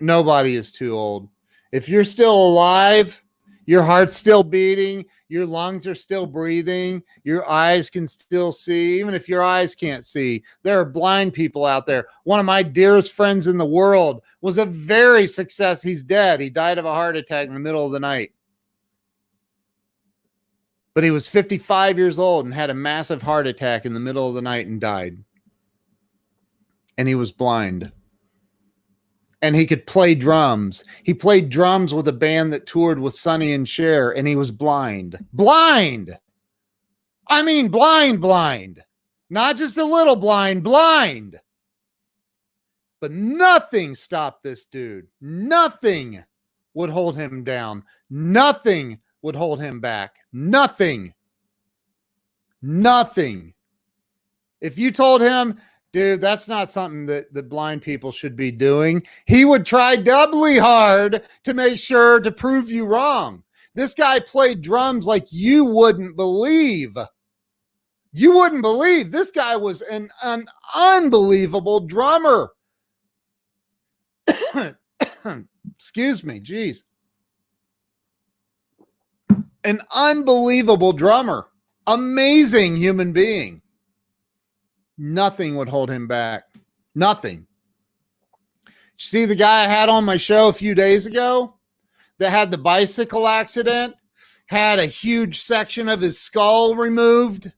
is too old. If you're still alive, your heart's still beating, your lungs are still breathing, your eyes can still see, even if your eyes can't see. There are blind people out there. One of my dearest friends in the world was a very success. He's dead. He died of a heart attack in the middle of the night. But he was 55 years old and had a massive heart attack in the middle of the night and died. And he was blind. And he could play drums. He played drums with a band that toured with Sonny and Cher, and he was blind. Blind! I mean blind. Not just a little blind. But nothing stopped this dude. Nothing would hold him down. Nothing would hold him back. Nothing. If you told him, dude, that's not something that blind people should be doing, he would try doubly hard to make sure to prove you wrong. This guy played drums like you wouldn't believe. You wouldn't believe. This guy was an unbelievable drummer. Excuse me, geez. An unbelievable drummer. Amazing human being. Nothing would hold him back. Nothing. See the guy I had on my show a few days ago that had the bicycle accident, had a huge section of his skull removed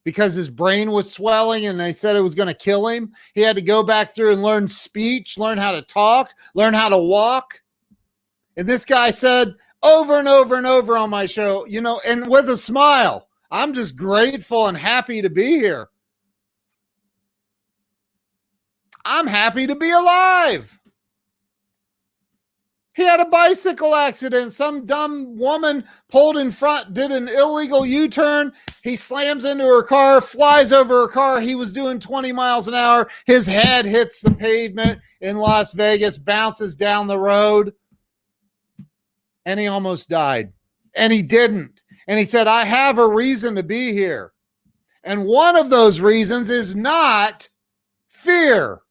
because his brain was swelling and they said it was going to kill him. He had to go back through and learn speech, learn how to talk, learn how to walk. And this guy said over and over and over on my show, you know, and with a smile, I'm just grateful and happy to be here. I'm happy to be alive. He had a bicycle accident. Some dumb woman pulled in front, did an illegal U-turn. He slams into her car, flies over her car. He was doing 20 miles an hour. His head hits the pavement in Las Vegas, bounces down the road, and he almost died. And he didn't. And he said, I have a reason to be here. And one of those reasons is not fear.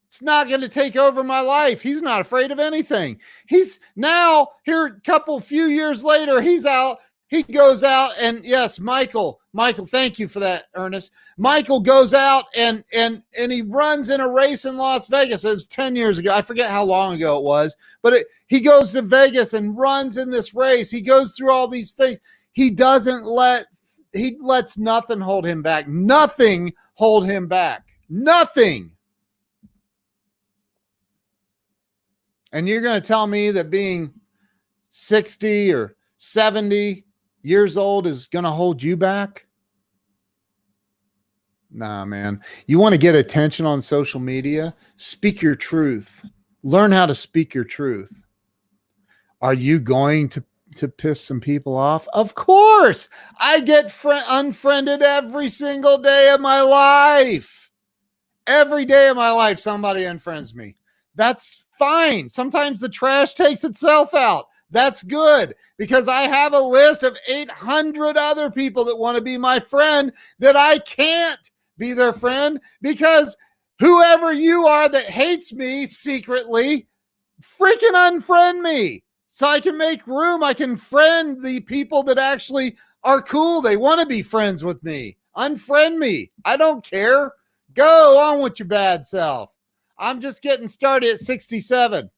It's not going to take over my life. He's not afraid of anything. He's now here few years later, he's out. He goes out and yes, Michael, thank you for that, Ernest. Michael goes out and he runs in a race in Las Vegas. It was 10 years ago. I forget how long ago it was, but he goes to Vegas and runs in this race. He goes through all these things. He lets nothing hold him back. Nothing hold him back. Nothing. And you're going to tell me that being 60 or 70 years old is going to hold you back? Nah, man. You want to get attention on social media? Speak your truth. Learn how to speak your truth. Are you going to piss some people off? Of course. I get unfriended every single day of my life. Every day of my life, somebody unfriends me. That's fine. Sometimes the trash takes itself out. That's good because I have a list of 800 other people that want to be my friend that I can't be their friend because whoever you are that hates me secretly, freaking unfriend me so I can make room. I can friend the people that actually are cool. They want to be friends with me. Unfriend me. I don't care. Go on with your bad self. I'm just getting started at 67.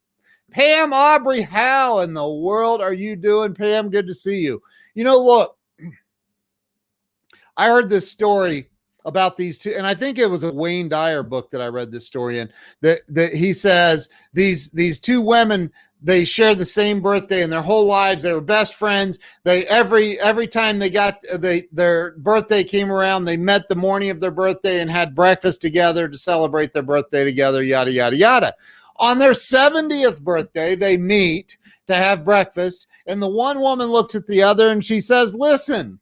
Pam Aubrey, how in the world are you doing, Pam? Good to see you. You know, look, I heard this story about these two, and I think it was a Wayne Dyer book that I read this story in, that he says these two women, they share the same birthday in their whole lives. They were best friends. They every time their birthday came around, they met the morning of their birthday and had breakfast together to celebrate their birthday together, yada, yada, yada. On their 70th birthday, they meet to have breakfast, and the one woman looks at the other and she says, listen,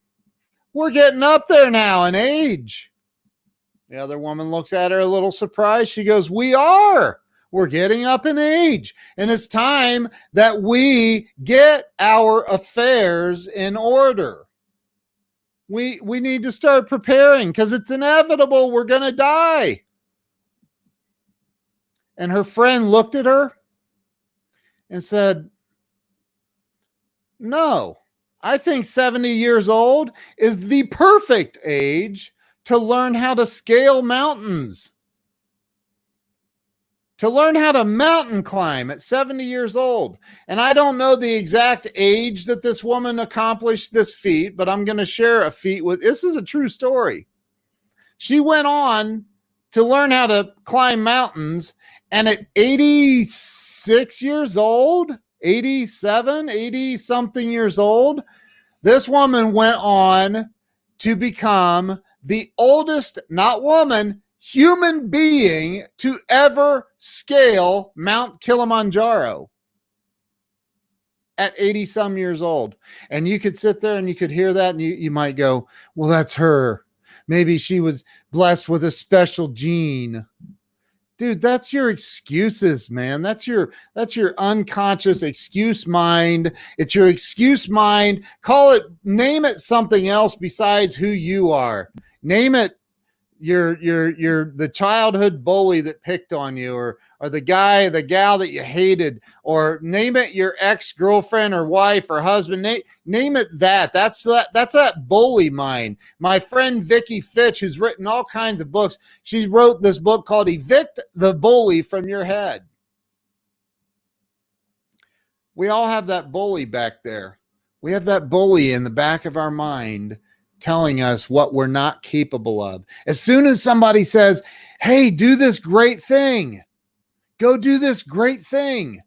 we're getting up there now in age. The other woman looks at her a little surprised. She goes, we are. We're getting up in age, and it's time that we get our affairs in order. We need to start preparing because it's inevitable. We're going to die. And her friend looked at her and said, no, I think 70 years old is the perfect age to learn how to scale mountains. To learn how to mountain climb at 70 years old. And I don't know the exact age that this woman accomplished this feat, but I'm going to share a feat with, this is a true story. She went on to learn how to climb mountains, and at 86 years old, 87, 80 something years old, this woman went on to become the oldest, not woman, human being to ever scale Mount Kilimanjaro at 80 some years old. And you could sit there and you could hear that and you might go, well, that's her. Maybe she was blessed with a special gene. Dude, that's your excuses, man. That's your unconscious excuse mind. It's your excuse mind. Name it something else besides who you are. Name it you're the childhood bully that picked on you, or the guy, the gal that you hated, or name it, your ex-girlfriend or wife or husband, name it that. That's that bully mind. My friend Vicky Fitch, who's written all kinds of books, she wrote this book called Evict the Bully from Your Head. We all have that bully back there. We have that bully in the back of our mind telling us what we're not capable of. As soon as somebody says, hey, do this great thing, go do this great thing,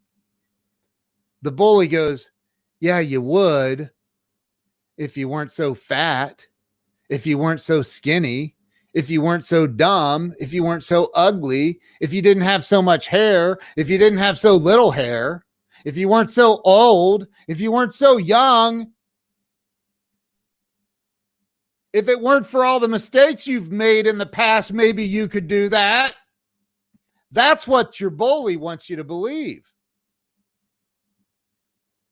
the bully goes, yeah, you would if you weren't so fat, if you weren't so skinny, if you weren't so dumb, if you weren't so ugly, if you didn't have so much hair, if you didn't have so little hair, if you weren't so old, if you weren't so young, if it weren't for all the mistakes you've made in the past, maybe you could do that. That's what your bully wants you to believe.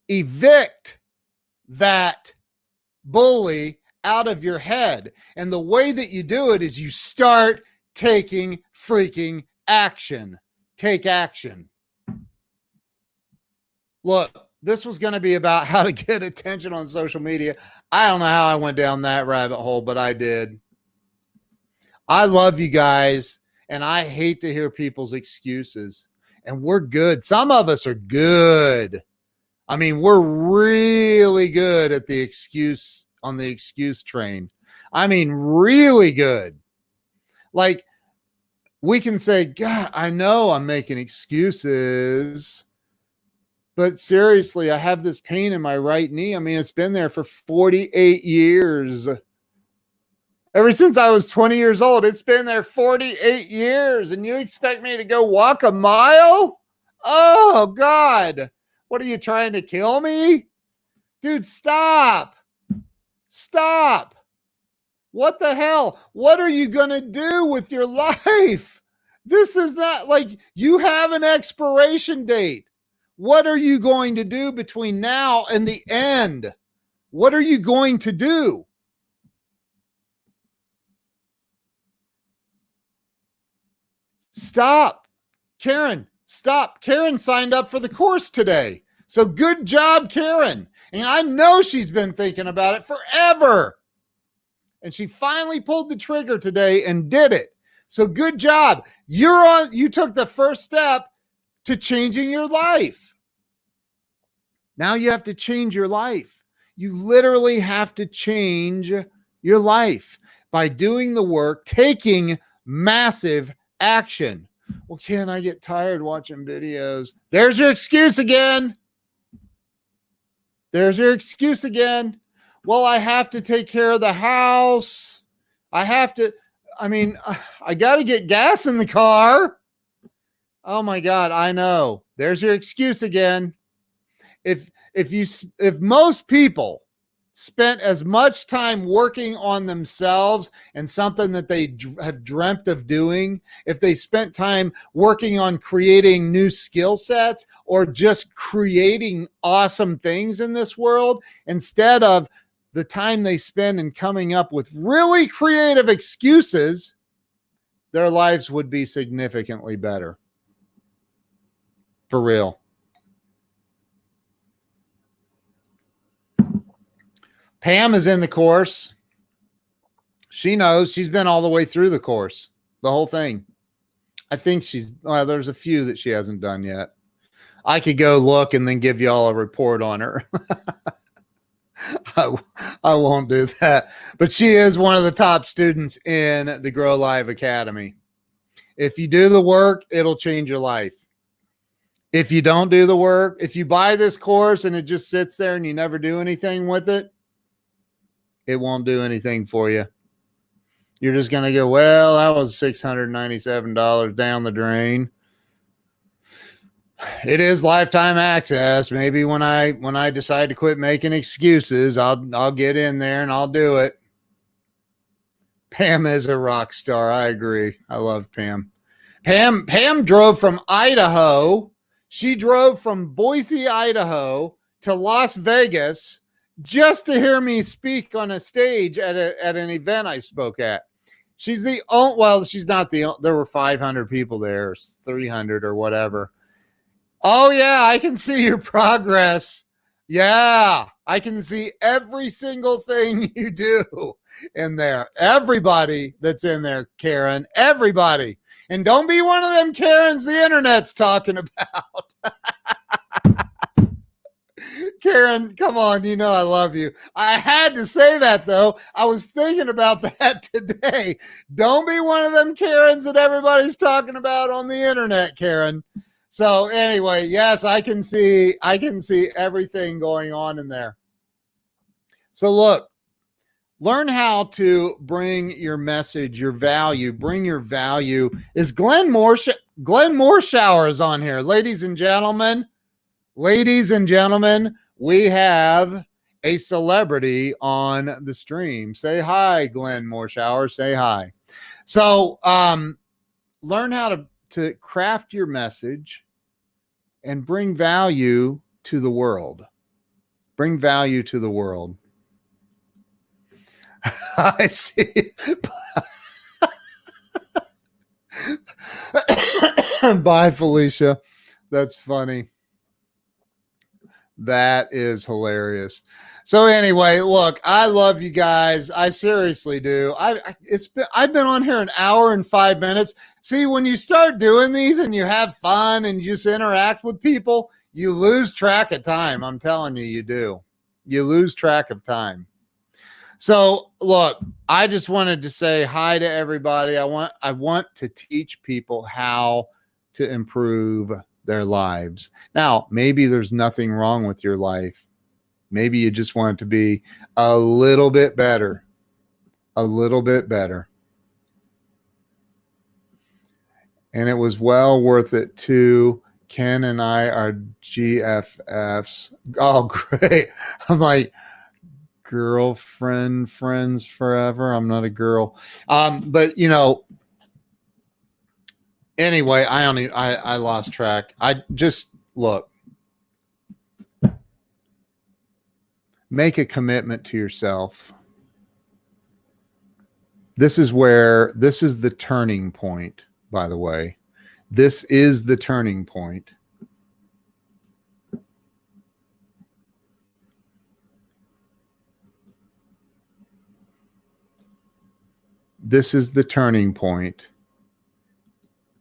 Evict that bully out of your head. And the way that you do it is you start taking freaking action. Take action. Look, this was going to be about how to get attention on social media. I don't know how I went down that rabbit hole, but I did. I love you guys, and I hate to hear people's excuses. And we're good. Some of us are good. I mean, we're really good at the excuse, on the excuse train. I mean, really good. Like, we can say, God, I know I'm making excuses, but seriously, I have this pain in my right knee. I mean, it's been there for 48 years. Ever since I was 20 years old, it's been there 48 years. And you expect me to go walk a mile? Oh, God. What are you trying to kill me? Dude, stop. Stop. What the hell? What are you going to do with your life? This is not like you have an expiration date. What are you going to do between now and the end? What are you going to do? Stop. Karen, stop. Karen signed up for the course today. So good job, Karen. And I know she's been thinking about it forever. And she finally pulled the trigger today and did it. So good job. You took the first step to changing your life. Now you have to change your life. You literally have to change your life by doing the work, taking massive action. Well, Ken, I get tired watching videos. There's your excuse again. There's your excuse again. Well, I have to take care of the house. I got to get gas in the car. Oh my God, I know. There's your excuse again. If most people spent as much time working on themselves and something that they have dreamt of doing, if they spent time working on creating new skill sets or just creating awesome things in this world, instead of the time they spend in coming up with really creative excuses, their lives would be significantly better. For real. Pam is in the course. She knows. She's been all the way through the course, the whole thing. I think there's a few that she hasn't done yet. I could go look and then give you all a report on her. I won't do that. But she is one of the top students in the Grow Live Academy. If you do the work, it'll change your life. If you don't do the work, if you buy this course and it just sits there and you never do anything with it, it won't do anything for you. You're just going to go, well, that was $697 down the drain. It is lifetime access. Maybe when I decide to quit making excuses, I'll get in there and I'll do it. Pam is a rock star. I agree. I love Pam. Pam drove from Idaho. She drove from Boise, Idaho to Las Vegas just to hear me speak on a stage at an event I spoke at. She's the only, well, she's not there were 500 people there, or 300 or whatever. Oh, yeah, I can see your progress. Yeah, I can see every single thing you do in there. Everybody that's in there, Karen, everybody. And don't be one of them Karens the internet's talking about. Karen, come on, you know I love you. I had to say that, though. I was thinking about that today. Don't be one of them Karens that everybody's talking about on the internet, Karen. So anyway, yes, I can see everything going on in there. So look, learn how to bring your message, your value, bring your value. Is Glenn Morshower is on here. Ladies and gentlemen, we have a celebrity on the stream. Say hi, Glenn Morshower. Say hi. So learn how to craft your message and bring value to the world. Bring value to the world. I see. Bye, Felicia. That's funny. That is hilarious. So anyway, look, I love you guys. I seriously do. I've been on here an hour and 5 minutes. See, when you start doing these and you have fun and you just interact with people, you lose track of time. I'm telling you, you do. You lose track of time. So look, I just wanted to say hi to everybody. I want to teach people how to improve their lives. Now, maybe there's nothing wrong with your life. Maybe you just want it to be a little bit better. A little bit better. And it was well worth it too. Ken and I are GFFs. Oh, great. I'm like, girlfriend, friends forever. I'm not a girl. But you know, anyway, I lost track. I just look. Make a commitment to yourself. This is the turning point, by the way. This is the turning point. This is the turning point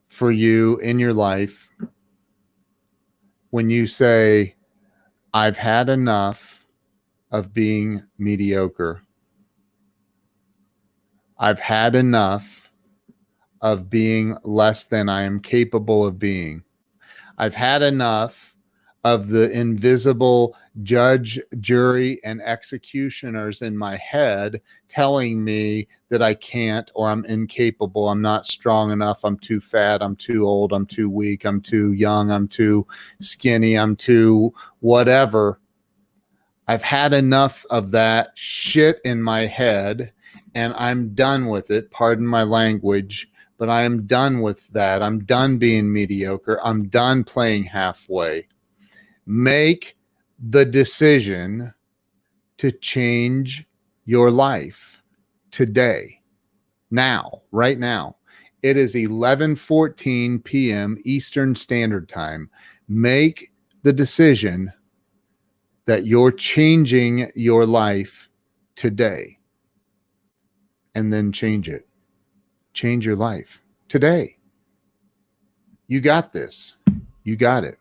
for you in your life when you say, I've had enough of being mediocre. I've had enough of being less than I am capable of being. I've had enough of the invisible judge, jury, and executioners in my head telling me that I can't, or I'm incapable, I'm not strong enough, I'm too fat, I'm too old, I'm too weak, I'm too young, I'm too skinny, I'm too whatever. I've had enough of that shit in my head, and I'm done with it. Pardon my language, but I am done with that. I'm done being mediocre. I'm done playing halfway. Make the decision to change your life today, now, right now. It is 11:14 p.m. Eastern Standard Time. Make the decision that you're changing your life today, and then change it. Change your life today. You got this. You got it.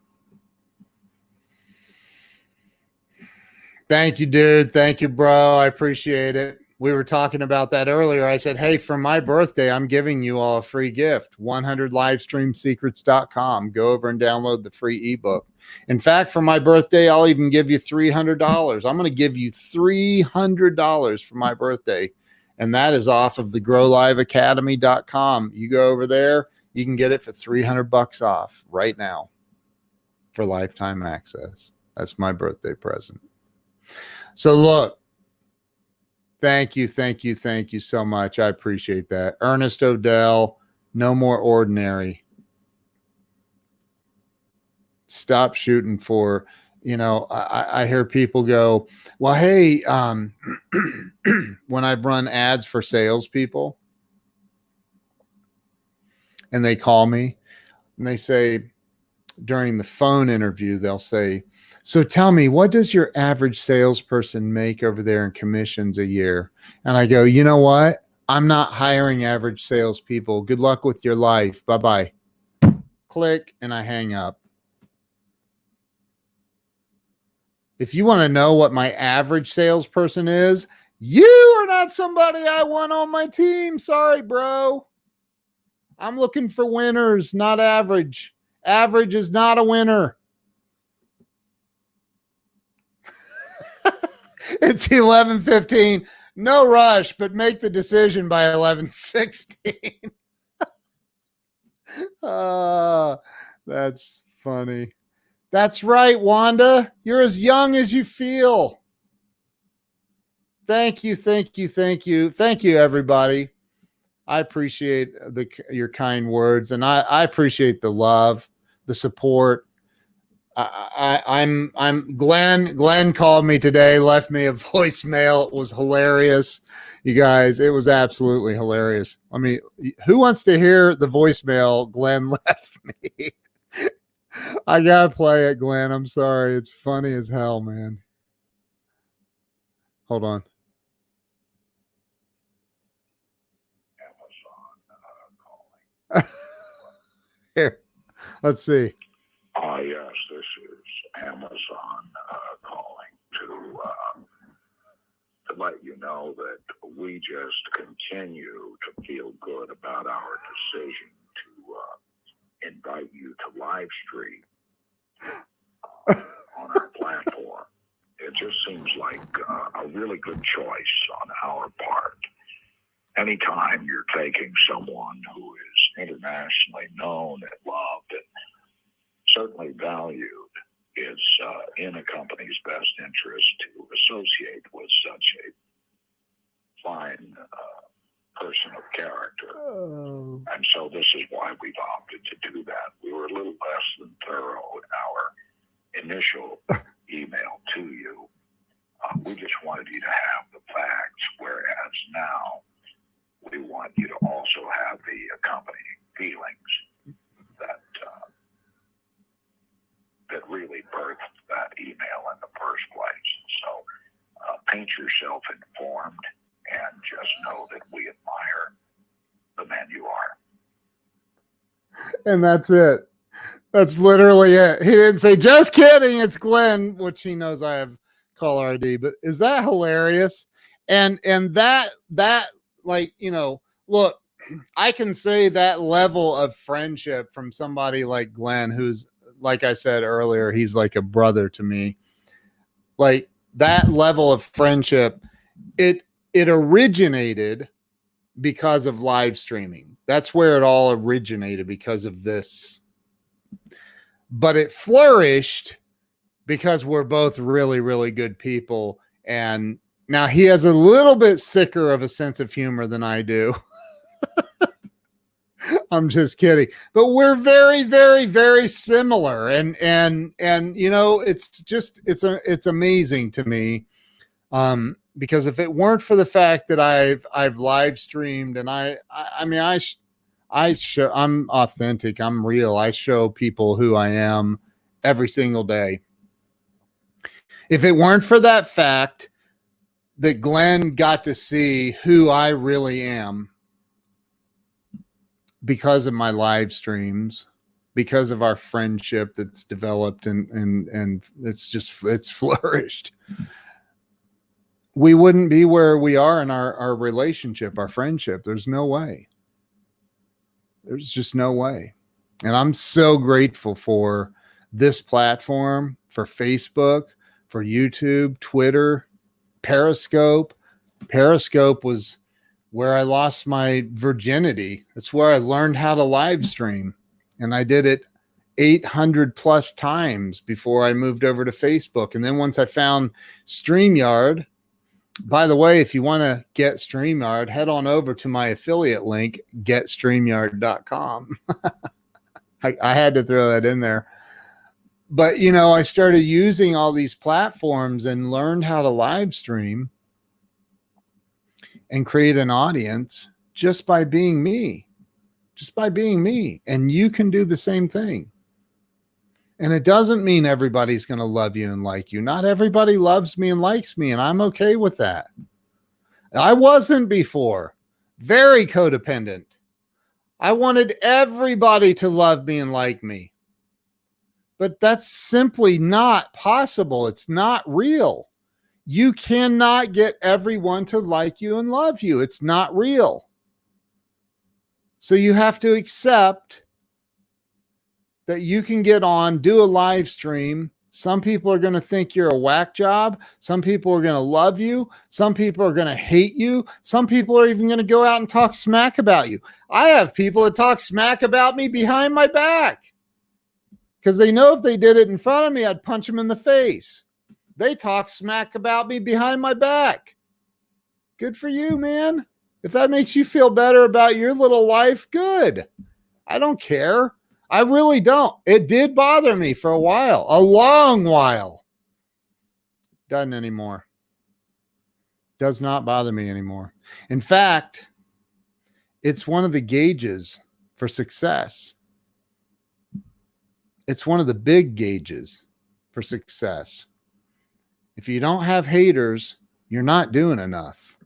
Thank you, dude. Thank you, bro. I appreciate it. We were talking about that earlier. I said, hey, for my birthday, I'm giving you all a free gift, 100livestreamsecrets.com. Go over and download the free ebook. In fact, for my birthday, I'll even give you $300. I'm going to give you $300 for my birthday. And that is off of the growliveacademy.com. You go over there, you can get it for $300 off right now for lifetime access. That's my birthday present. So look, thank you so much. I appreciate that. Ernest Odell, no more ordinary. Stop shooting for, I hear people go, well, hey, when I've run ads for salespeople, and they call me and they say, during the phone interview, they'll say, so tell me, what does your average salesperson make over there in commissions a year? And I go, you know what? I'm not hiring average salespeople. Good luck with your life. Bye-bye. Click, and I hang up. If you want to know what my average salesperson is, you are not somebody I want on my team. Sorry, bro. I'm looking for winners, not average. Average is not a winner. It's 11:15. No rush, but make the decision by 11:16. That's funny. That's right, Wanda. You're as young as you feel. Thank you, thank you, thank you. Thank you, everybody. I appreciate your kind words, and I appreciate the love, the support. I'm Glenn called me today, left me a voicemail. It was hilarious. You guys, it was absolutely hilarious. I mean, who wants to hear the voicemail Glenn left me? I gotta play it, Glenn. I'm sorry. It's funny as hell, man. Hold on. Here, let's see. Yes, this is Amazon calling to let you know that we just continue to feel good about our decision to invite you to live stream on our platform. It just seems like a really good choice on our part. Anytime you're taking someone who is internationally known and loved and certainly valued, it's in a company's best interest to associate with such a fine person of character. Oh. And so this is why we've opted to do that. We were a little less than thorough in our initial email to you. We just wanted you to have the facts, whereas now we want you to also have the accompanying feelings that that really birthed that email in the first place. So paint yourself informed and just know that we admire the man you are. And that's it. That's literally it. He didn't say, just kidding, it's Glenn, which he knows I have caller ID, but is that hilarious? And that like, you know, look, I can say that level of friendship from somebody like Glenn, who's, like I said earlier, he's like a brother to me. Like that level of friendship, it originated because of live streaming. That's where it all originated, because of this. But it flourished because we're both really, really good people. And now he has a little bit sicker of a sense of humor than I do. I'm just kidding, but we're very, very, very similar. And you know, it's amazing to me. Because if it weren't for the fact that I've live streamed and I'm authentic, I'm real. I show people who I am every single day. If it weren't for that fact that Glenn got to see who I really am because of my live streams, because of our friendship that's developed and it's flourished, we wouldn't be where we are in our relationship, our friendship. There's no way. There's just no way. And I'm so grateful for this platform, for Facebook, for YouTube, Twitter, Periscope. Periscope was where I lost my virginity. That's where I learned how to live stream. And I did it 800 plus times before I moved over to Facebook. And then once I found StreamYard, by the way, if you want to get StreamYard, head on over to my affiliate link, getstreamyard.com. I had to throw that in there. But, you know, I started using all these platforms and learned how to live stream and create an audience just by being me. just by being me. And you can do the same thing. And it doesn't mean everybody's going to love you and like you. Not everybody loves me and likes me, and I'm okay with that. I wasn't before. Very codependent. I wanted everybody to love me and like me. But that's simply not possible. It's not real. You cannot get everyone to like you and love you. It's not real. So you have to accept that you can get on, do a live stream. Some people are going to think you're a whack job. Some people are going to love you. Some people are going to hate you. Some people are even going to go out and talk smack about you. I have people that talk smack about me behind my back because they know if they did it in front of me, I'd punch them in the face. They talk smack about me behind my back. Good for you, man. If that makes you feel better about your little life, good. I don't care. I really don't. It did bother me for a while, a long while. Doesn't anymore. Does not bother me anymore. In fact, it's one of the gauges for success. It's one of the big gauges for success. If you don't have haters, you're not doing enough.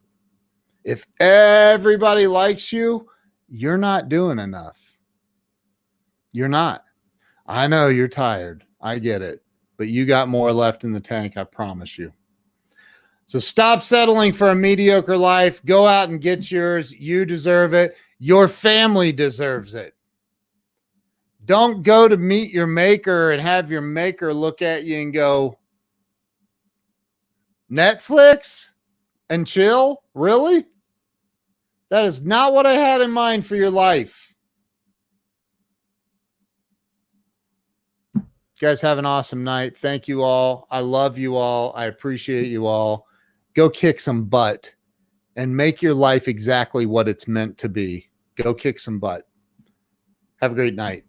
If everybody likes you, you're not doing enough. You're not. I know you're tired. I get it. But you got more left in the tank, I promise you. So stop settling for a mediocre life. Go out and get yours. You deserve it. Your family deserves it. Don't go to meet your maker and have your maker look at you and go, Netflix and chill? Really? That is not what I had in mind for your life. You guys have an awesome night. Thank you all. I love you all. I appreciate you all. Go kick some butt and make your life exactly what it's meant to be. Go kick some butt. Have a great night.